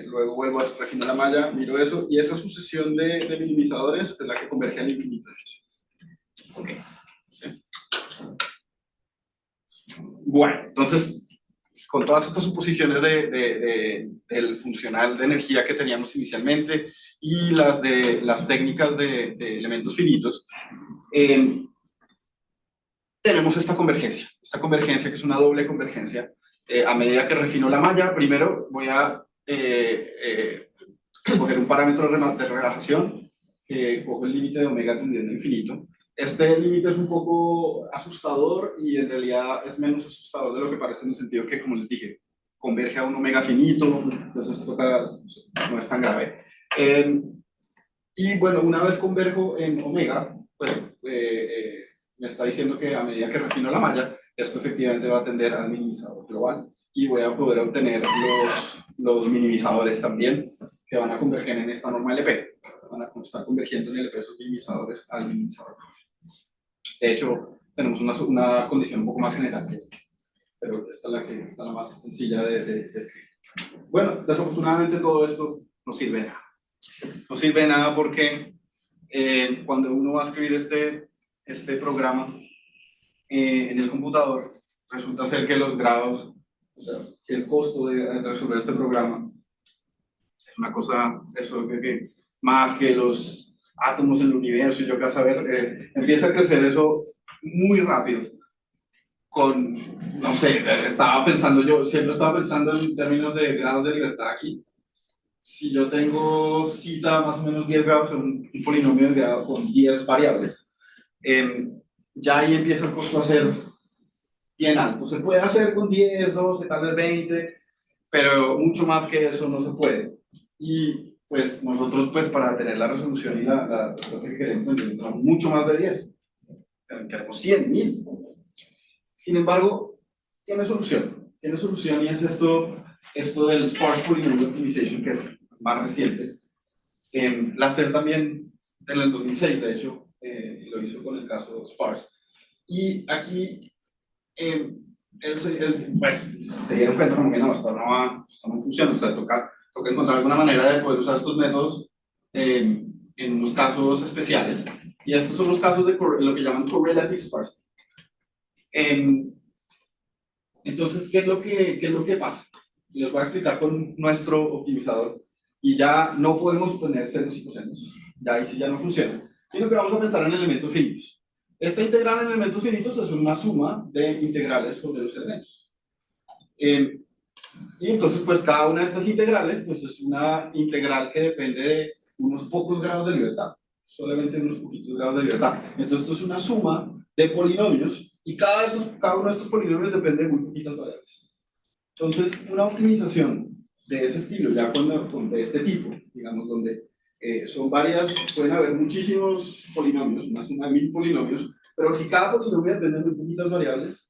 Luego vuelvo a refinar la malla, miro eso, y esa sucesión de minimizadores es la que converge al infinito.
Ok.
¿Sí? Bueno, entonces, con todas estas suposiciones del funcional de energía que teníamos inicialmente y las técnicas de elementos finitos, tenemos esta convergencia que es una doble convergencia. A medida que refino la malla, primero voy a coger un parámetro de relajación, cojo el límite de omega tendiendo a infinito. Este límite es un poco asustador y en realidad es menos asustador de lo que parece, en el sentido que, como les dije, converge a un omega finito, entonces no es tan grave. Y bueno, una vez converjo en omega, pues me está diciendo que a medida que refino la malla, esto efectivamente va a tender al minimizador global y voy a poder obtener los minimizadores también que van a converger en esta norma LP. Van a estar convergiendo en LP esos minimizadores al minimizador. De hecho, tenemos una condición un poco más general que esta, pero esta es la más sencilla de escribir. Bueno, desafortunadamente todo esto no sirve de nada. No sirve de nada porque cuando uno va a escribir este programa en el computador, resulta ser que los grados, o sea, el costo de resolver este programa es una cosa, eso que más que los átomos en el universo, y yo qué saber, empieza a crecer eso muy rápido. No sé, yo siempre estaba pensando en términos de grados de libertad aquí. Si yo tengo cita más o menos 10 grados en un polinomio de grado con 10 variables, ya ahí empieza el costo a ser bien alto. Se puede hacer con 10, 12, tal vez 20, pero mucho más que eso no se puede. Y pues nosotros, pues para tener la resolución y la respuesta que queremos, necesitamos mucho más de 10. Queremos 100.000. Sin embargo, tiene solución y es esto del Sparse Polynomial Optimization, que es más reciente. Lacer también, en el 2006 de hecho, lo hizo con el caso Sparse. Y aquí, pues, se dieron cuenta como que no, esto no funciona, o sea, toca encontrar alguna manera de poder usar estos métodos en unos casos especiales. Y estos son los casos de lo que llaman correlative sparsity. Entonces, ¿qué es lo que pasa? Les voy a explicar con nuestro optimizador. Y ya no podemos poner senos y cosenos. Ya ahí sí ya no funciona. Sino que vamos a pensar en elementos finitos. Esta integral en elementos finitos es una suma de integrales sobre los elementos. Y entonces, pues cada una de estas integrales pues, es una integral que depende de unos pocos grados de libertad. Solamente unos poquitos grados de libertad. Entonces, esto es una suma de polinomios y cada uno de estos polinomios depende de muy poquitas variables. Entonces, una optimización de ese estilo, ya de este tipo, digamos, donde son varias, pueden haber muchísimos polinomios, una suma de 1000 polinomios, pero si cada polinomio depende de muy poquitas variables,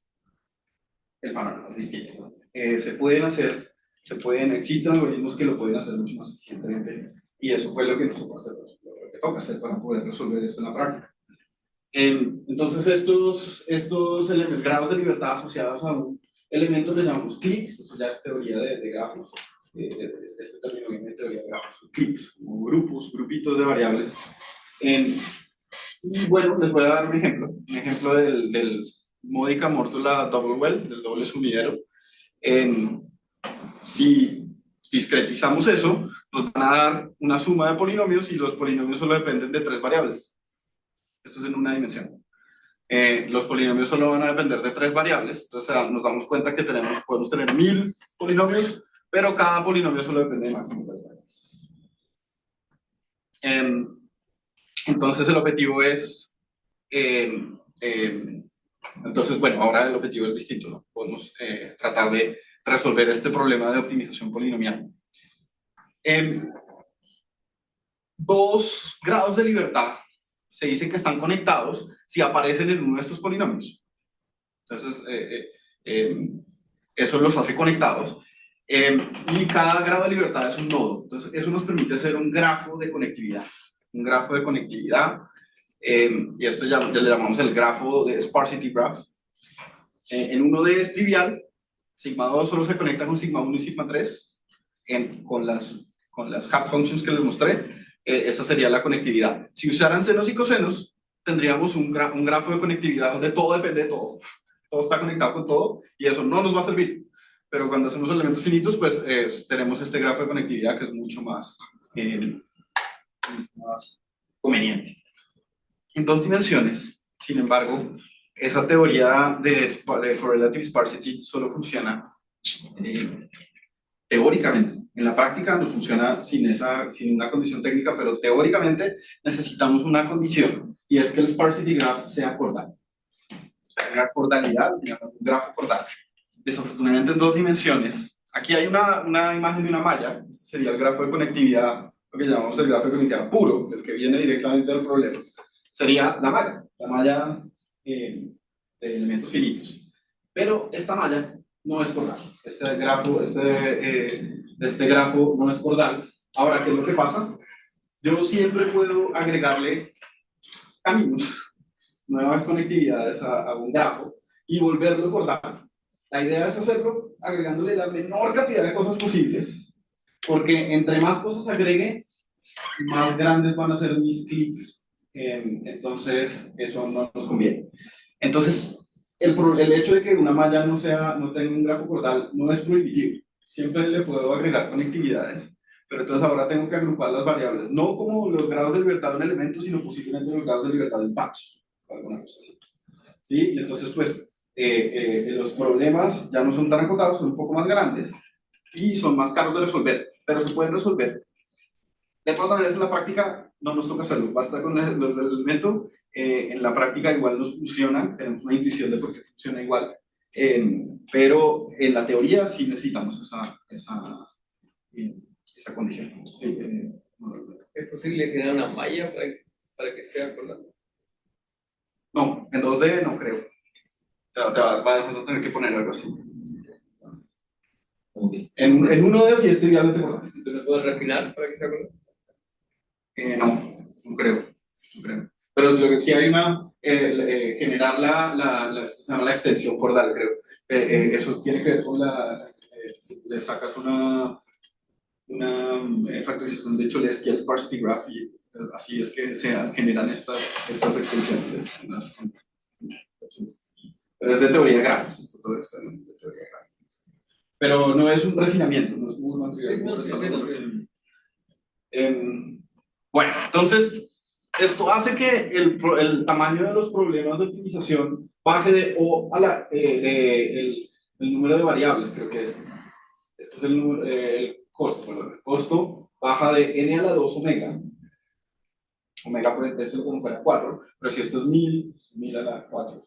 el panorama es distinto. Existen algoritmos que lo pueden hacer mucho más eficientemente, y eso fue lo que nos tocó hacer, lo que toca hacer para poder resolver esto en la práctica. Entonces, estos grados de libertad asociados a un elemento que llamamos cliques, eso ya es teoría de grafos, este término viene de teoría de grafos, cliques, como grupitos de variables. Y bueno, les voy a dar un ejemplo del Modica Mortula Double Well, del doble sumidero. Si discretizamos eso, nos van a dar una suma de polinomios y los polinomios solo dependen de 3 variables. Esto es en una dimensión. Los polinomios solo van a depender de 3 variables, entonces nos damos cuenta que podemos tener 1000 polinomios, pero cada polinomio solo depende de máximo 3 variables. Entonces el objetivo es, entonces bueno, ahora el objetivo es distinto, ¿no? Podemos tratar de resolver este problema de optimización polinomial. 2 grados de libertad se dice que están conectados si aparecen en uno de estos polinomios. Entonces, eso los hace conectados. Y cada grado de libertad es un nodo. Entonces, eso nos permite hacer un grafo de conectividad. Un grafo de conectividad. Y esto ya le llamamos el grafo de sparsity graph. En uno de es trivial. Sigma 2 solo se conecta con sigma 1 y sigma 3. Con las half functions que les mostré. Esa sería la conectividad. Si usaran senos y cosenos, tendríamos un grafo de conectividad donde todo depende de todo. Todo está conectado con todo y eso no nos va a servir. Pero cuando hacemos elementos finitos, pues tenemos este grafo de conectividad que es mucho más conveniente. En 2 dimensiones, sin embargo, esa teoría de correlative sparsity solo funciona teóricamente. En la práctica no funciona sin una condición técnica, pero teóricamente necesitamos una condición, y es que el sparsity graph sea cordal. La cordalidad, digamos, un grafo cordal. Desafortunadamente en 2 dimensiones. Aquí hay una imagen de una malla, este sería el grafo de conectividad, lo que llamamos el grafo de conectividad puro, el que viene directamente del problema. Sería la malla de elementos finitos. Pero esta malla no es cordal. Este grafo no es cordal. Ahora, ¿qué es lo que pasa? Yo siempre puedo agregarle caminos, nuevas conectividades a un grafo y volverlo cordal. La idea es hacerlo agregándole la menor cantidad de cosas posibles, porque entre más cosas agregue, más grandes van a ser mis clics. Entonces, eso no nos conviene. Entonces, el hecho de que una malla no tenga un grafo cordal no es prohibitivo. Siempre le puedo agregar conectividades, pero entonces ahora tengo que agrupar las variables, no como los grados de libertad de un elemento, sino posiblemente los grados de libertad de un patch, o alguna cosa así. ¿Sí? Y entonces, pues, los problemas ya no son tan acotados, son un poco más grandes y son más caros de resolver, pero se pueden resolver. De todas maneras, en la práctica no nos toca hacerlo, basta con los del elemento. En la práctica igual nos funciona, tenemos una intuición de por qué funciona igual, pero en la teoría sí necesitamos esa condición. Sí,
¿Es posible generar una malla para que sea cordal?
no, en 2D no creo. Vas a tener que poner algo así.
Como que
En uno de ellos sí es trivialmente cordal.
¿Se me puede refinar para que sea cordal?
No creo, no creo. Pero lo que sí hay una, generar se llama la extensión cordal, creo. Eso tiene que ver con si le sacas una factorización de Cholesky al sparsity graph y así es que se generan estas extensiones. Pero es de teoría de grafos, esto todo es de teoría de grafos. Pero no es un refinamiento, no es muy material. Bueno, entonces, esto hace que el tamaño de los problemas de optimización baje de O a el número de variables, creo que es. Este es el costo, perdón. El costo baja de n a la 2 omega. Omega puede ser como fuera 4, pero si esto es 1000, 1000 a la 4.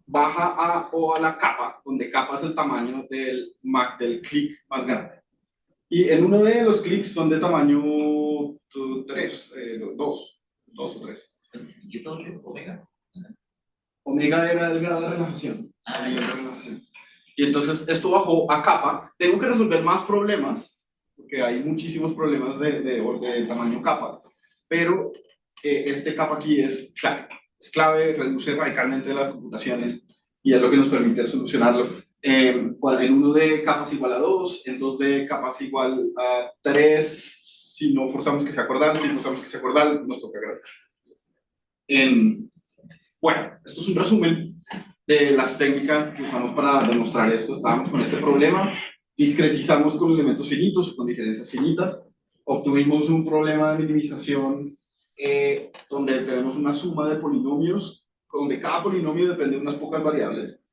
Baja a O a la capa, donde capa es el tamaño del clic más grande. Y en uno de los clics son de tamaño 3, 2 o 3.
¿Qué todo es omega?
Omega era el grado de relajación. Y entonces esto bajó a capa. Tengo que resolver más problemas, porque hay muchísimos problemas de tamaño capa. Pero este capa aquí es clave. Es clave, reduce radicalmente las computaciones y es lo que nos permite solucionarlo. En uno de capas igual a 2, en 2 de capas igual a 3, si no forzamos que sea cordal, si forzamos que sea cordal, nos toca graduar. Bueno, esto es un resumen de las técnicas que usamos para demostrar esto. Estábamos con este problema, discretizamos con elementos finitos, con diferencias finitas, obtuvimos un problema de minimización donde tenemos una suma de polinomios, donde cada polinomio depende de unas pocas variables.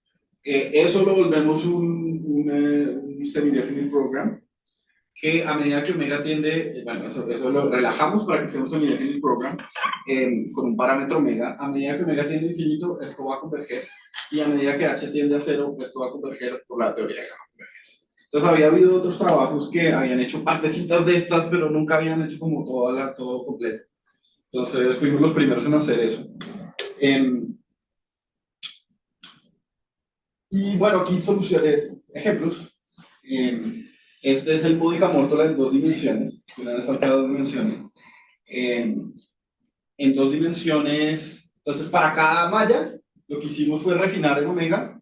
Eso lo volvemos un semi-definite program, que a medida que omega tiende, bueno, eso lo relajamos para que sea un semi-definite program con un parámetro omega. A medida que omega tiende a infinito, esto va a converger, y a medida que h tiende a 0, esto va a converger por la teoría de la convergencia. Entonces había habido otros trabajos que habían hecho partecitas de estas, pero nunca habían hecho como todo completo. Entonces fuimos los primeros en hacer eso. Y bueno, aquí solucioné ejemplos. Este es el Bodica-Mórtola en 2 dimensiones, una vez salteado 2 dimensiones. En 2 dimensiones, entonces para cada malla, lo que hicimos fue refinar el omega,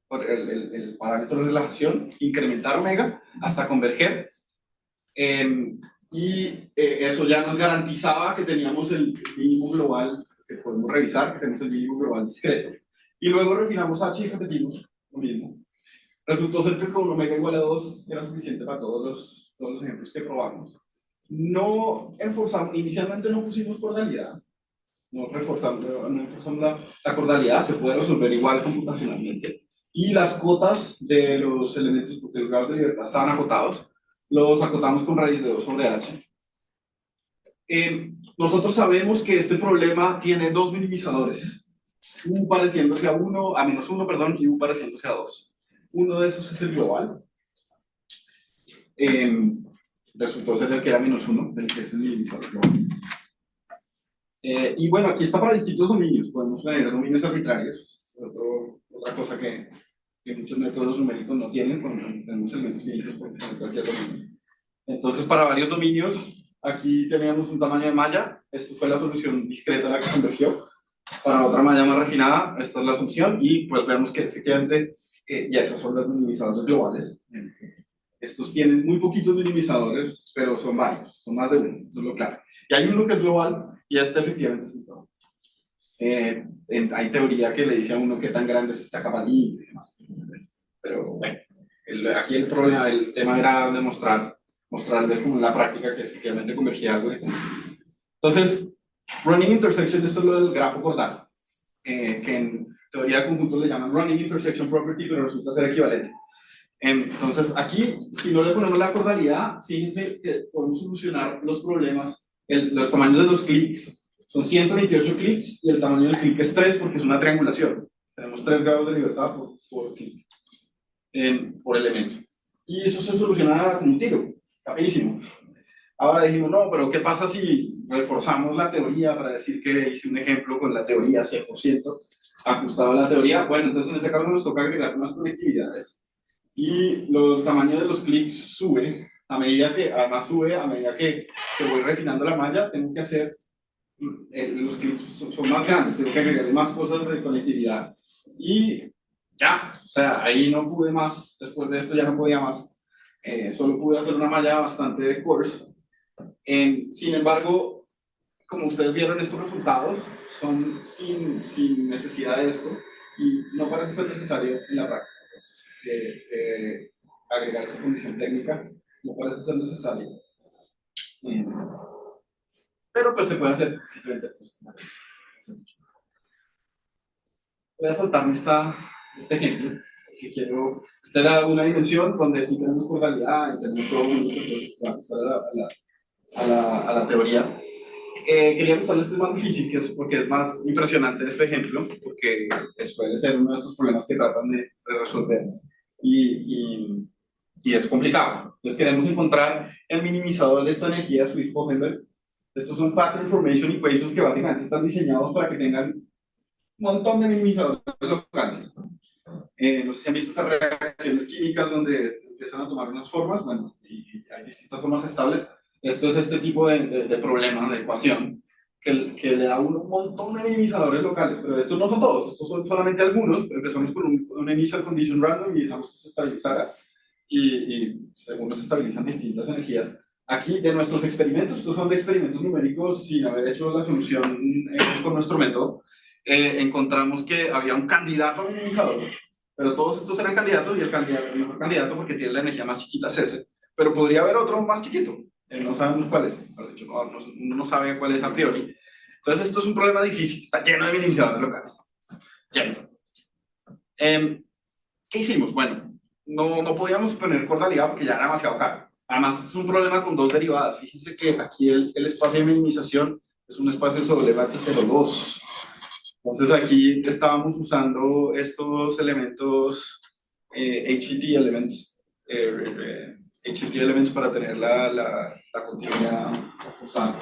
por el parámetro de relajación, incrementar omega hasta converger. Eso ya nos garantizaba que teníamos el mínimo global, que podemos revisar, que tenemos el mínimo global discreto. Y luego refinamos H y repetimos lo mismo. Resultó ser que con omega igual a 2 era suficiente para todos los ejemplos que probamos. No enforzamos, inicialmente no pusimos cordalidad, no enforzamos la cordalidad, se puede resolver igual computacionalmente. Y las cotas de los elementos, porque los grados de libertad estaban acotados, los acotamos con raíz de 2 sobre h. Nosotros sabemos que este problema tiene 2 minimizadores. U pareciéndose a menos 1, perdón, y U pareciéndose a 2. Uno de esos es el global. Resultó ser el que era menos 1, el que es el minimizador global. Y bueno, aquí está para distintos dominios. Podemos tener dominios arbitrarios, otra cosa que muchos métodos numéricos no tienen cuando tenemos elementos finitos por cualquier dominio. Entonces, para varios dominios, aquí teníamos un tamaño de malla. Esto fue la solución discreta a la que convergió. Para otra malla más refinada, esta es la asunción, y pues vemos que efectivamente ya esas son los minimizadores globales. Estos tienen muy poquitos minimizadores, pero son varios, son más de uno, eso es lo claro. Y hay uno que es global, y este efectivamente es el global. Hay teoría que le dice a uno qué tan grande es esta capa libre y demás. Pero bueno, aquí el tema era mostrarles como en la práctica que efectivamente convergía algo. Entonces, running intersection, esto es lo del grafo cordal, que en teoría de conjuntos le llaman running intersection property, pero resulta ser equivalente. Entonces, aquí, si no le ponemos la cordalidad, fíjense que podemos solucionar los problemas. Los tamaños de los clics son 128 clics y el tamaño del clic es 3 porque es una triangulación. Tenemos 3 grados de libertad por clic, por elemento. Y eso se soluciona con un tiro, rapidísimo. Ahora dijimos, no, pero ¿qué pasa si reforzamos la teoría para decir que hice un ejemplo con la teoría 100% ajustado a la teoría? Bueno, entonces en este caso nos toca agregar unas conectividades. y el tamaño de los clics sube, además sube a medida que voy refinando la malla, tengo que hacer, los clics son más grandes, tengo que agregarle más cosas de conectividad, y ya, o sea, ahí no pude más, después de esto ya no podía más, solo pude hacer una malla bastante coarse. Sin embargo, como ustedes vieron, estos resultados son sin necesidad de esto, y no parece ser necesario en la práctica. Entonces, agregar esa condición técnica no parece ser necesario. Pero pues se puede hacer simplemente. Pues, voy a saltarme este ejemplo, que esta era una dimensión donde sí tenemos caudalidad y tenemos todo bonito, entonces vamos a la teoría. Quería mostrarles este más difícil, porque es más impresionante este ejemplo, porque suele ser uno de estos problemas que tratan de resolver y es complicado. Entonces queremos encontrar el minimizador de esta energía Swift-Hohenberg. Estos son Pattern Formation Equations que básicamente están diseñados para que tengan un montón de minimizadores locales. No sé si han visto esas reacciones químicas donde empiezan a tomar unas formas, bueno, y hay distintas formas estables. Esto es este tipo de problema, de ecuación, que le da un montón de minimizadores locales, pero estos no son todos, estos son solamente algunos. Empezamos con un initial condition random y dejamos que se estabilizara, y según se estabilizan distintas energías. Aquí, de nuestros experimentos, estos son de experimentos numéricos sin haber hecho la solución con nuestro método, encontramos que había un candidato minimizador, pero todos estos eran candidatos, y el mejor candidato, porque tiene la energía más chiquita, es ese, pero podría haber otro más chiquito. No sabemos cuál es, de hecho, uno no sabe cuál es a priori. Entonces esto es un problema difícil, está lleno de minimizadores locales. Lleno. ¿Qué hicimos? Bueno, no podíamos poner caudalidad porque ya era demasiado caro. Además es un problema con dos derivadas. Fíjense que aquí el espacio de minimización es un espacio sobre H02. Entonces aquí estábamos usando estos elementos HET elements, HET elements para tener la continuidad forzada.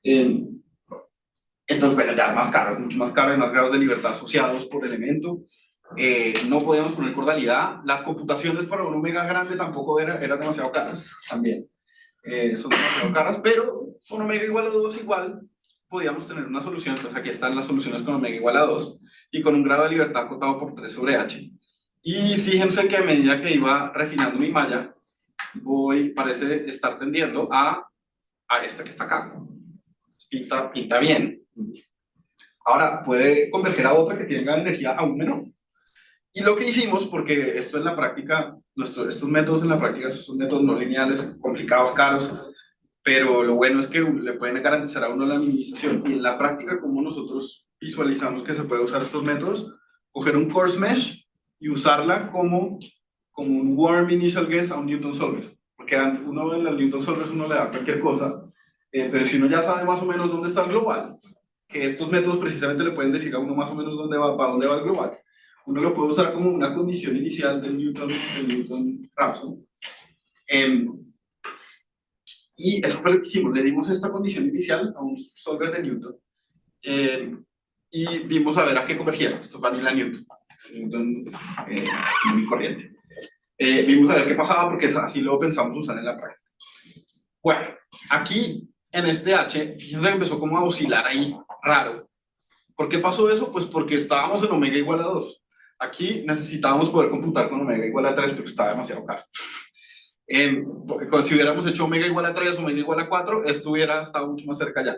Entonces, bueno, ya es más caro, es mucho más caro, hay más grados de libertad asociados por elemento. No podíamos poner caudalidad. Las computaciones para un omega grande tampoco eran demasiado caras, también. Son demasiado caras, pero con omega igual a 2 igual podíamos tener una solución. Entonces aquí están las soluciones con omega igual a 2 y con un grado de libertad acotado por 3 sobre h. Y fíjense que a medida que iba refinando mi malla, parece estar tendiendo a esta que está acá. Pinta bien. Ahora puede converger a otra que tenga energía aún menor. Y lo que hicimos, porque esto en la práctica, estos métodos en la práctica son métodos no lineales, complicados, caros, pero lo bueno es que le pueden garantizar a uno la minimización. Y en la práctica, como nosotros visualizamos que se puede usar estos métodos, coger un coarse mesh y usarla como un warm initial guess a un Newton solver. Porque uno en los Newton solvers uno le da cualquier cosa, pero si uno ya sabe más o menos dónde está el global, que estos métodos precisamente le pueden decir a uno más o menos dónde va el global, uno lo puede usar como una condición inicial del Newton-Raphson. Y eso fue lo que hicimos, le dimos esta condición inicial a un solver de Newton, y vimos a ver a qué convergía. Esto es vanilla Newton muy corriente. Vimos a ver qué pasaba, porque así lo pensamos usar en la práctica. Bueno, aquí en este H, fíjense que empezó como a oscilar ahí, raro. ¿Por qué pasó eso? Pues porque estábamos en omega igual a 2. Aquí necesitábamos poder computar con omega igual a 3, pero estaba demasiado caro. Si hubiéramos hecho omega igual a 3, omega igual a 4, esto hubiera estado mucho más cerca ya.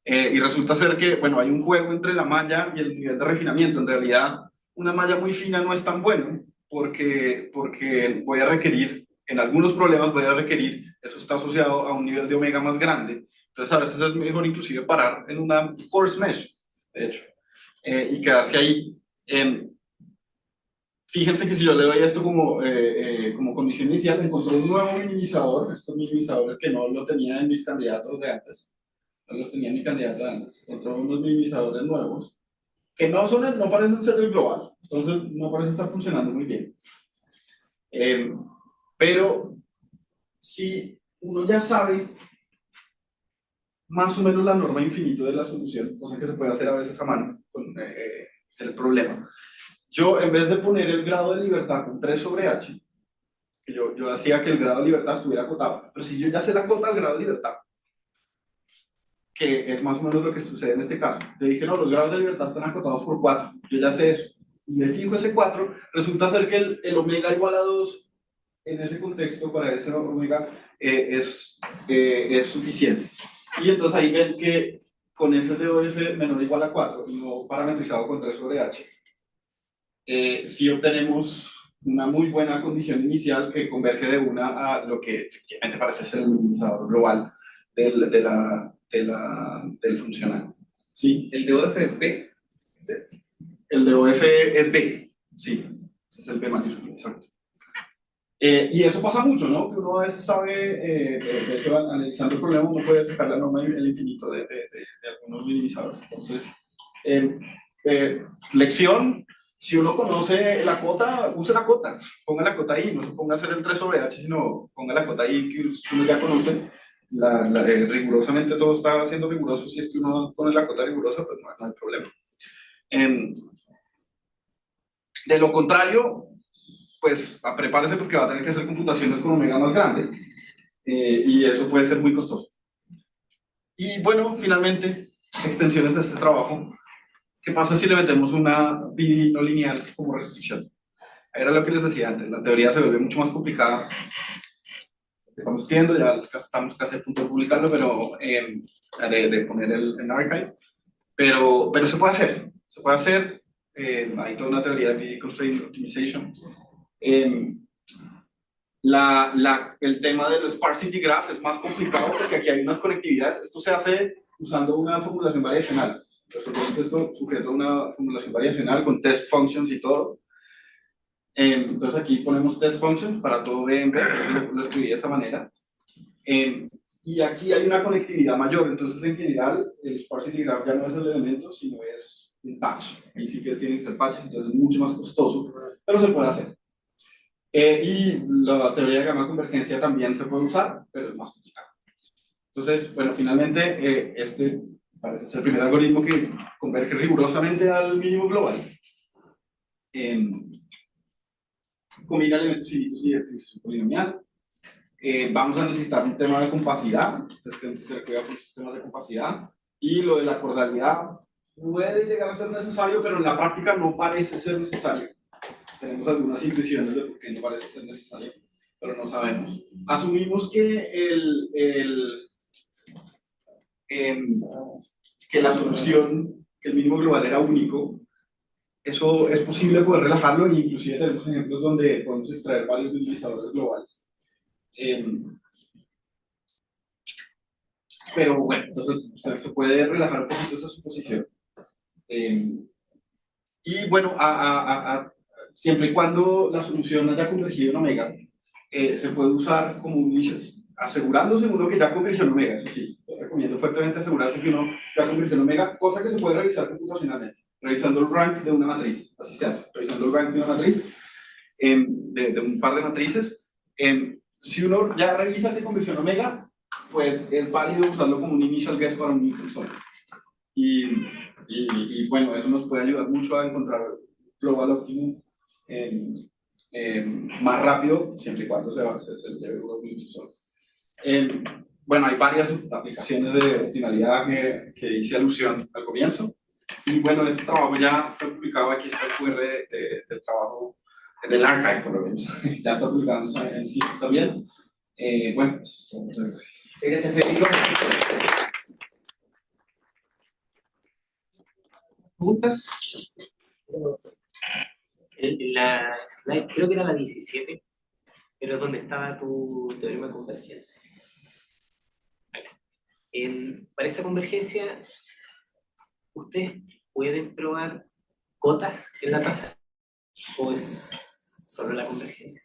Y resulta ser que, bueno, hay un juego entre la malla y el nivel de refinamiento. En realidad, una malla muy fina no es tan bueno, porque voy a requerir, en algunos problemas voy a requerir, eso está asociado a un nivel de omega más grande. Entonces a veces es mejor inclusive parar en una coarse mesh, de hecho, y quedarse ahí. Fíjense que si yo le doy esto como condición inicial, encontré un nuevo minimizador. Estos minimizadores que no lo tenía en mis candidatos de antes, no los tenía en mi candidato de antes. Encontré unos minimizadores nuevos que no parecen ser del global, entonces no parece estar funcionando muy bien. Pero si uno ya sabe más o menos la norma infinito de la solución, cosa que se puede hacer a veces a mano con el problema, yo en vez de poner el grado de libertad con 3 sobre h, que yo hacía que el grado de libertad estuviera acotado. Pero si yo ya sé la cota del grado de libertad, que es más o menos lo que sucede en este caso, te dije, no, los grados de libertad están acotados por 4, yo ya sé eso, y me fijo ese 4, resulta ser que el omega igual a 2, en ese contexto, para ese omega, es suficiente. Y entonces ahí ven que con ese DOF menor o igual a 4, y no parametrizado con 3 sobre H, sí obtenemos una muy buena condición inicial que converge de una a lo que efectivamente parece ser el minimizador global del funcional. ¿Sí?
El de OFP.
El de OF es B, sí, ese es el B mayúsculo, exacto. Y eso pasa mucho, ¿no? Que uno a veces sabe, de hecho, analizando el problema, uno puede sacar la norma el infinito de algunos minimizadores. Entonces, lección, si uno conoce la cota, use la cota, ponga la cota ahí, no se ponga a hacer el 3 sobre H, sino ponga la cota ahí que uno ya conoce. Rigurosamente todo está siendo riguroso, si es que uno pone la cota rigurosa, pues no hay problema. De lo contrario, pues prepárese porque va a tener que hacer computaciones con omega más grande, y eso puede ser muy costoso. Y bueno, finalmente, extensiones de este trabajo. ¿Qué pasa si le metemos una PD no lineal como restricción? Era lo que les decía antes, la teoría se vuelve mucho más complicada. Estamos escribiendo, ya estamos casi a punto de publicarlo, pero de poner en archive, pero se puede hacer, hay toda una teoría de PD constraint optimization. El tema de los sparsity graph es más complicado porque aquí hay unas conectividades, esto se hace usando una formulación variacional, resolvemos esto sujeto a una formulación variacional con test functions y todo. Entonces aquí ponemos test functions para todo B en B, lo escribí de esta manera. Y aquí hay una conectividad mayor, entonces en general el sparsity graph ya no es el elemento, sino es un patch. Ahí sí que tiene que ser patch, entonces es mucho más costoso, pero se puede hacer. Y la teoría de gamma convergencia también se puede usar, pero es más complicado. Entonces, bueno, finalmente este parece ser el primer algoritmo que converge rigurosamente al mínimo global. Combina elementos finitos y de distribución polinomial. Vamos a necesitar un tema de compacidad, entonces tenemos que tener cuidado con los sistemas de compacidad. Y lo de la cordalidad puede llegar a ser necesario, pero en la práctica no parece ser necesario. Tenemos algunas intuiciones de por qué no parece ser necesario, pero no sabemos. Asumimos que que la solución, que el mínimo global era único. Eso es posible poder relajarlo, e inclusive tenemos ejemplos donde podemos extraer varios minimizadores globales. Pero bueno, entonces se puede relajar un poquito esa suposición. Y bueno, siempre y cuando la solución haya convergido en omega, se puede usar como un inicio, asegurándose uno que ya convirtió en omega, eso sí, yo recomiendo fuertemente asegurarse que uno ya convirtió en omega, cosa que se puede revisar computacionalmente, revisando el rank de una matriz, así se hace, revisando el rank de una matriz, de un par de matrices. Si uno ya revisa que convirtió en omega, pues es válido usarlo como un initial guess para un inclusor. Y bueno, eso nos puede ayudar mucho a encontrar global optimum más rápido, siempre y cuando se lleve un inclusor. Bueno, hay varias aplicaciones de optimalidad que hice alusión al comienzo. Y bueno, este trabajo ya fue publicado, aquí está el QR del trabajo, del archive por lo menos. Ya está publicado en sitio también. Bueno, eso es todo. Muchas gracias.
Gracias, Federico. ¿Preguntas?
En la slide, creo que era la 17, pero ¿dónde estaba tu teorema de convergencia? Para esa convergencia, ¿ustedes pueden probar cotas en la tasa? ¿O es solo la convergencia?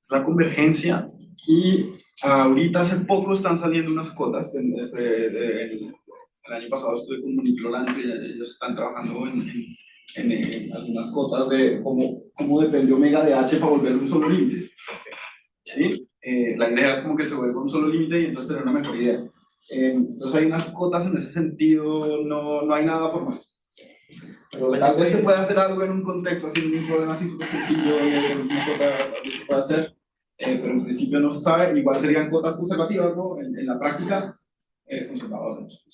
Es la convergencia, y ahorita hace poco están saliendo unas cotas. El año pasado estuve con Monique Laurent y ellos están trabajando en algunas cotas de cómo depende omega de H para volver un solo límite. ¿Sí? La idea es como que se vuelva un solo límite y entonces tener una mejor idea. Entonces hay unas cotas en ese sentido, no hay nada formal. Pero tal vez se pueda hacer algo en un contexto así, un problema así súper sencillo, una cota que se puede hacer, pero en principio no se sabe. Igual serían cotas conservativas, ¿no? En la práctica, conservadoras.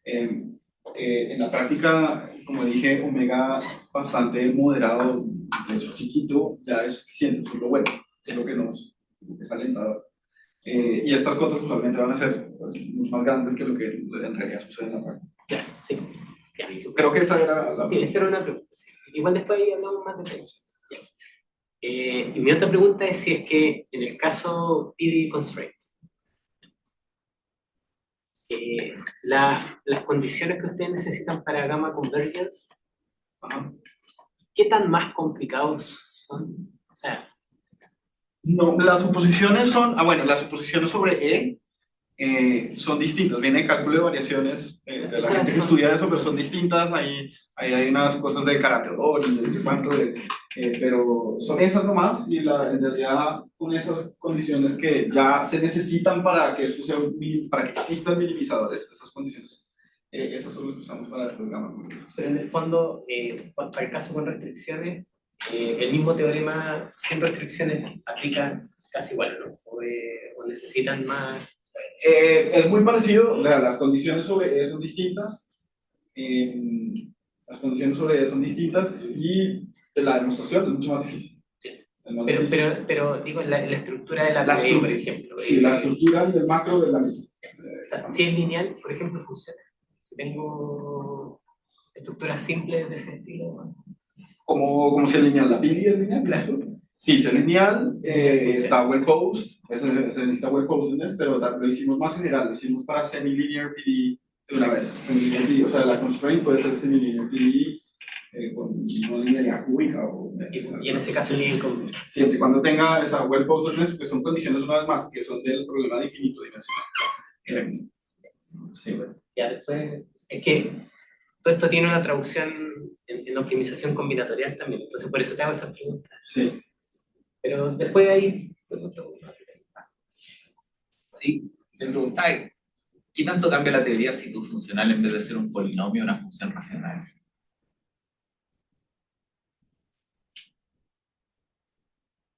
¿No? En la práctica, como dije, omega bastante moderado, de hecho chiquito, ya es suficiente, eso es lo bueno, es lo que nos es alentador. Y estas cotas usualmente van a ser mucho más grandes que lo que en realidad sucede en la práctica.
Claro, sí. Ya.
Creo que esa era la
Sí, esa era una pregunta. Sí. Igual después ahí hablamos más de detalles. Y mi otra pregunta es si es que en el caso PD constraint, las condiciones que ustedes necesitan para gamma convergence,
Ajá.
¿qué tan más complicados son? O sea,
No, las suposiciones son, bueno, las suposiciones sobre son distintas. Viene de cálculo de variaciones de la gente que estudia eso, pero son distintas. Ahí hay unas cosas de carácter y no sé cuánto, pero son esas nomás. Y en realidad, con esas condiciones que ya se necesitan para que esto sea, para que existan minimizadores, esas condiciones, esas son las que usamos para el programa.
pero en el fondo, para el caso con restricciones, el mismo teorema sin restricciones aplica casi igual, ¿no? O necesitan más.
Es muy parecido, las condiciones sobre E son distintas, las condiciones sobre E son distintas y la demostración es mucho más difícil. Es más difícil.
Pero digo, la estructura de la
La
PDE, por ejemplo.
Sí, la estructura y el macro es la misma.
Si es lineal, por ejemplo, funciona. Si tengo estructuras simples de ese estilo.
¿Cómo se alinea la PID? ¿Es lineal?
Claro.
Sí, es lineal, está well posed, se necesita well posedness, pero lo hicimos más general, lo hicimos para semi-linear PD de una vez. Semi-linear PD, o sea, la constraint puede ser semi-linear PD con una linealidad cúbica.
Y en ese caso, lineal con.
Siempre y cuando tenga esa well posedness, que son condiciones una vez más, que son del problema de infinito dimensional.
Sí, bueno. Ya después, es que todo esto tiene una traducción en optimización combinatorial también, entonces por eso te hago esa pregunta.
Sí.
Pero después ahí.
Sí, me preguntaba, ¿qué tanto cambia la teoría si tu funcional en vez de ser un polinomio es una función racional?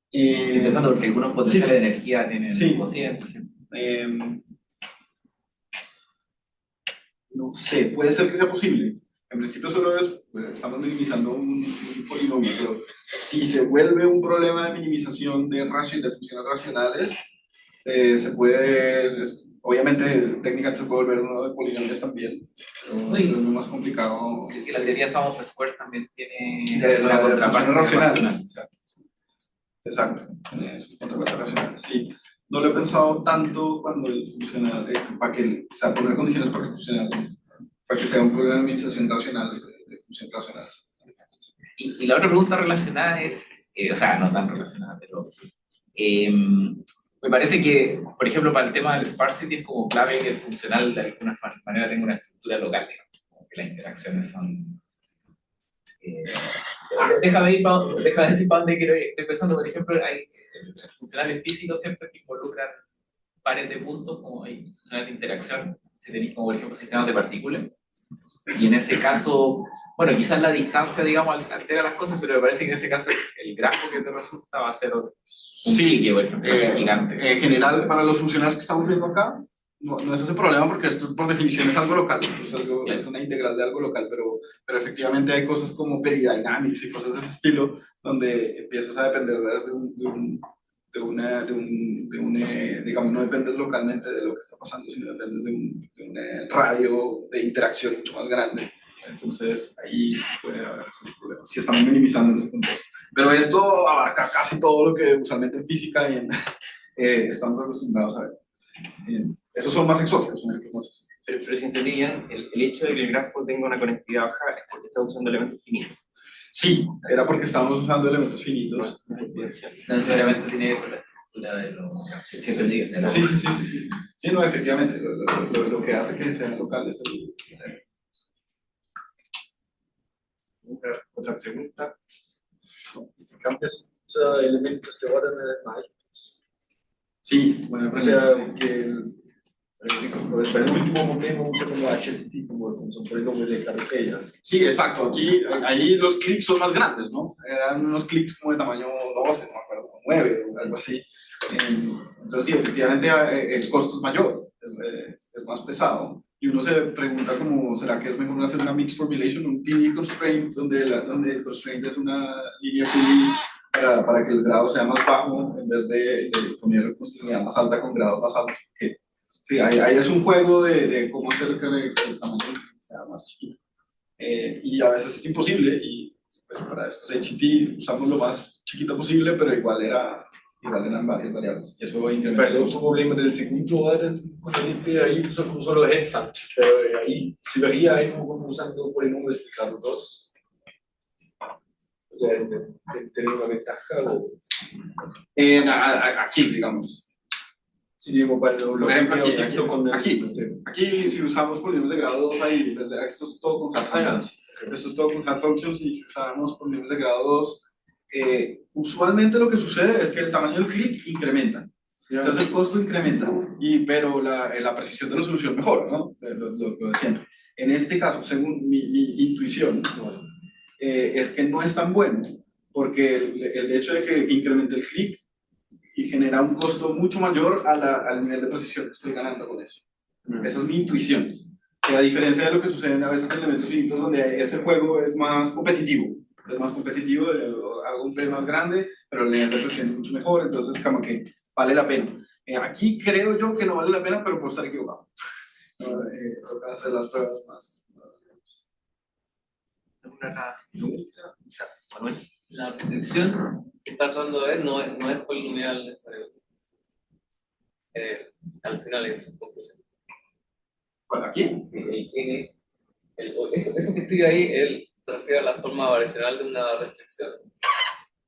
Estoy pensando porque algunos potenciales de energía tienen cocientes, ¿sí?
No sé, puede ser que sea posible. En principio solo estamos minimizando un polinomio, pero si se vuelve un problema de minimización de funciones racionales, se puede, obviamente técnicamente se puede volver uno de polinomios también, pero es lo más complicado.
Y la teoría Sum of Squares también tiene
La
contraparte
racional.
racional.
Exacto, tiene sus contrapartes racionales, sí. No lo he pensado tanto cuando el funcional, o sea, poner condiciones para que funcione, para que sea un problema de minimización racional, de función racional.
Y la otra pregunta relacionada es, o sea, no tan relacionada, pero me parece que, por ejemplo, para el tema del sparsity es como clave que el funcional de alguna manera tenga una estructura local, digamos, como que las interacciones son... déjame decir para dónde quiero ir. Estoy pensando, por ejemplo, hay funcionales físicos, ¿cierto?, que involucran pares de puntos, como hay funcionales de interacción, si tenéis como, por ejemplo, sistemas de partículas. Y en ese caso, bueno, quizás la distancia, digamos, altera las cosas, pero me parece que en ese caso el grafo que te resulta va a ser un pique, por ejemplo, va a ser gigante.
En general, para los funcionales que estamos viendo acá, no es ese problema porque esto por definición es algo local, es una integral de algo local, pero efectivamente hay cosas como peridynamics y cosas de ese estilo, donde empiezas a depender digamos, no dependes localmente de lo que está pasando, sino dependes de un radio de interacción mucho más grande. Entonces ahí puede haber esos problemas, si estamos minimizando en ese contexto. Pero esto abarca casi todo lo que usualmente en física y estamos acostumbrados a ver. Esos son más exóticos, son ejemplos más exóticos.
Pero si entendí bien, el hecho de que el grafo tenga una conectividad baja es porque está usando elementos finitos.
Sí, era porque estábamos usando elementos finitos.
No necesariamente tiene que ver con la estructura de los...
Sí. Sí, no, efectivamente, lo que hace que sean locales es el...
Otra pregunta.
¿Cambias elementos de orden mágicos?
Sí, bueno,
O sea, que
Pero el último problema usa como HCP, como son polinomios de cartella.
Sí, exacto. Aquí, ahí los clics son más grandes, ¿no? Eran unos clics como de tamaño 12, no me acuerdo, como 9 o algo así. Entonces, sí, efectivamente el costo es mayor, es más pesado. Y uno se pregunta como, ¿será que es mejor hacer una mixed formulation, un PD constraint, donde el constraint es una línea PD para que el grado sea más bajo en vez de poner continuidad más alta con grados más altos? Porque, sí, ahí es un juego de cómo hacer que el tamaño sea más chiquito. Y a veces es imposible, y pues para estos HT usamos lo más chiquito posible, pero igual eran varias variables. Y eso incrementa.
Pero otro problema del segundo era con el IP, ahí usa como solo head function, pero ahí se vería ahí como usando polinomios explicados dos. O sea, tener una ventaja o...
Aquí, digamos.
Si digo, para lo
Por ejemplo,
que veo con el-
aquí, si usamos polinomios de grado 2, ahí, esto es todo con hat functions. Esto es todo con hat functions, y si usamos polinomios de grado 2, usualmente lo que sucede es que el tamaño del clic incrementa. Entonces el costo incrementa, pero la precisión de la solución mejora, ¿no? Lo de siempre. En este caso, según mi intuición, es que no es tan bueno, porque el hecho de que incremente el clic y genera un costo mucho mayor al nivel de precisión que estoy ganando con eso. Esa es mi intuición. Que a diferencia de lo que sucede a veces en elementos finitos, donde ese juego es más competitivo. Hago un P más grande, pero el nivel de precisión es mucho mejor, entonces como que vale la pena. Aquí creo yo que no vale la pena, pero puedo estar equivocado. Toca hacer las pruebas más.
¿Alguna pregunta? Manuel.
La restricción que estás usando no es polinomial necesariamente. Al final es tu conclusión.
Bueno, aquí.
Sí, eso que escribe ahí, él se refiere a la forma variacional de una restricción.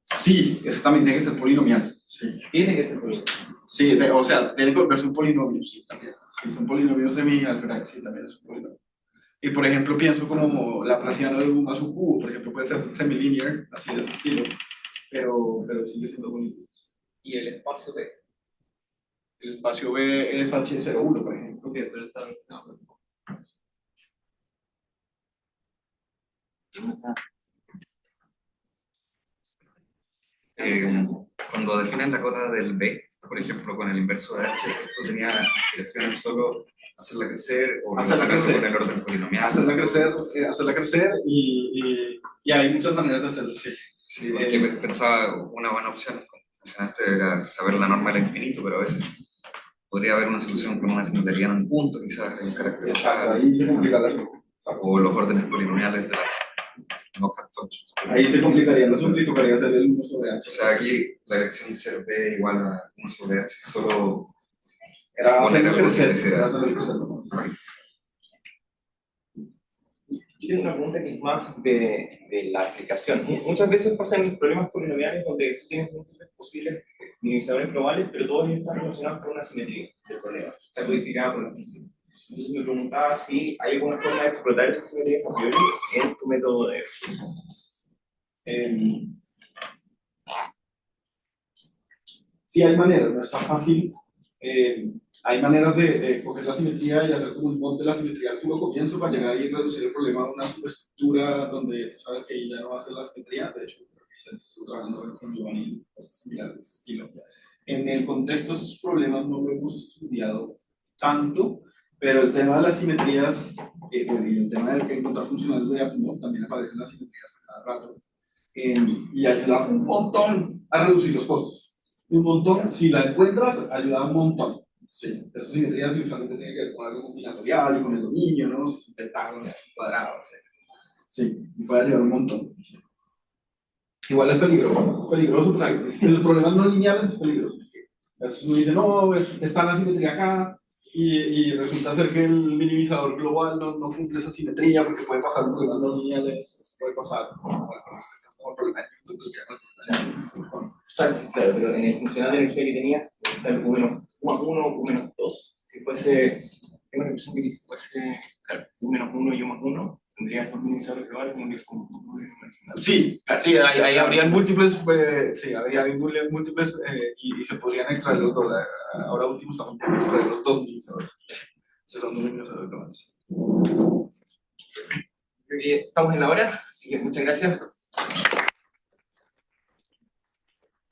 Sí, eso también tiene que ser polinomial. Sí.
Tiene que ser polinomial.
Sí, o sea, tiene que volverse un polinomio, sí, también. Si son polinomios semi-algebraicos, sí, también es un polinomio. Y por ejemplo, pienso como Laplaciano de U más un cubo, por ejemplo, puede ser semilinear, así de ese estilo, pero sigue siendo polinomio.
Y el espacio B.
El espacio B es H01, por ejemplo.
Ok, pero está no.
Cuando definen la cota del B, por ejemplo, con el inverso de H, esto tenía direcciones solo hacerla crecer o
Hacerla crecer.
con el orden polinomial.
Hacerla crecer y hay muchas maneras de hacerlo, sí.
Sí, porque pensaba una buena opción, como mencionaste, era saber la norma del infinito, pero a veces podría haber una solución con una singularidad en un punto, quizás en un carácter
Exacto, ahí se complica la asunto.
o los órdenes polinomiales de las hat functions.
Ahí se complicaría el asunto y tocaría hacer el 1 sobre H.
O sea, aquí la dirección de ser B igual a 1 sobre H, solo
Era
poner
hacerlo
algo que
crecer,
sea.
era hacerlo crecer nomás.
Yo tengo una pregunta que es más de la aplicación. Muchas veces pasan problemas polinomiales donde tú tienes múltiples posibles minimizadores globales, pero todos ellos están relacionados con una simetría del problema, está codificada por la física. Entonces me preguntaba si hay alguna forma de explotar esa simetría a priori en tu método de resolución.
Sí, hay maneras, no es tan fácil. Hay maneras de coger la simetría y hacer como un mod de la simetría al puro comienzo para llegar y reducir el problema a una subestructura donde tú sabes que ahí ya no va a ser la simetría. De hecho, estuve trabajando con Giovanni en cosas similares de ese estilo. En el contexto de esos problemas no lo hemos estudiado tanto, pero el tema de las simetrías, bueno, y el tema de encontrar funcionales de Atomov, también aparecen las simetrías a cada rato. Y ayuda un montón a reducir los costos. Un montón, si la encuentras, ayuda un montón. Sí, esas simetrías usualmente tienen que ver con algo combinatorial y con el dominio, ¿no? Si es un pentágono, si es un cuadrado, etc. Sí, y puede ayudar un montón. Igual es peligroso, pues, en los problemas no lineales es peligroso. Entonces uno dice, no, está la simetría acá, y resulta ser que el minimizador global no cumple esa simetría porque puede pasar problemas no lineales, eso puede pasar como el problema de Newton.
Claro, pero en el funcional de energía que tenías, está el U-1, U-2. Si fuese, tengo la impresión que si fuese claro, U-1 y U-1, tendrías dos minimizadores globales como que es como
Sí, sí, ahí habrían múltiples, y se podrían extraer los dos ahora último estamos por eso de los 2.000 saberes. Esos son números de globales.
Creo que estamos en la hora, así que muchas gracias.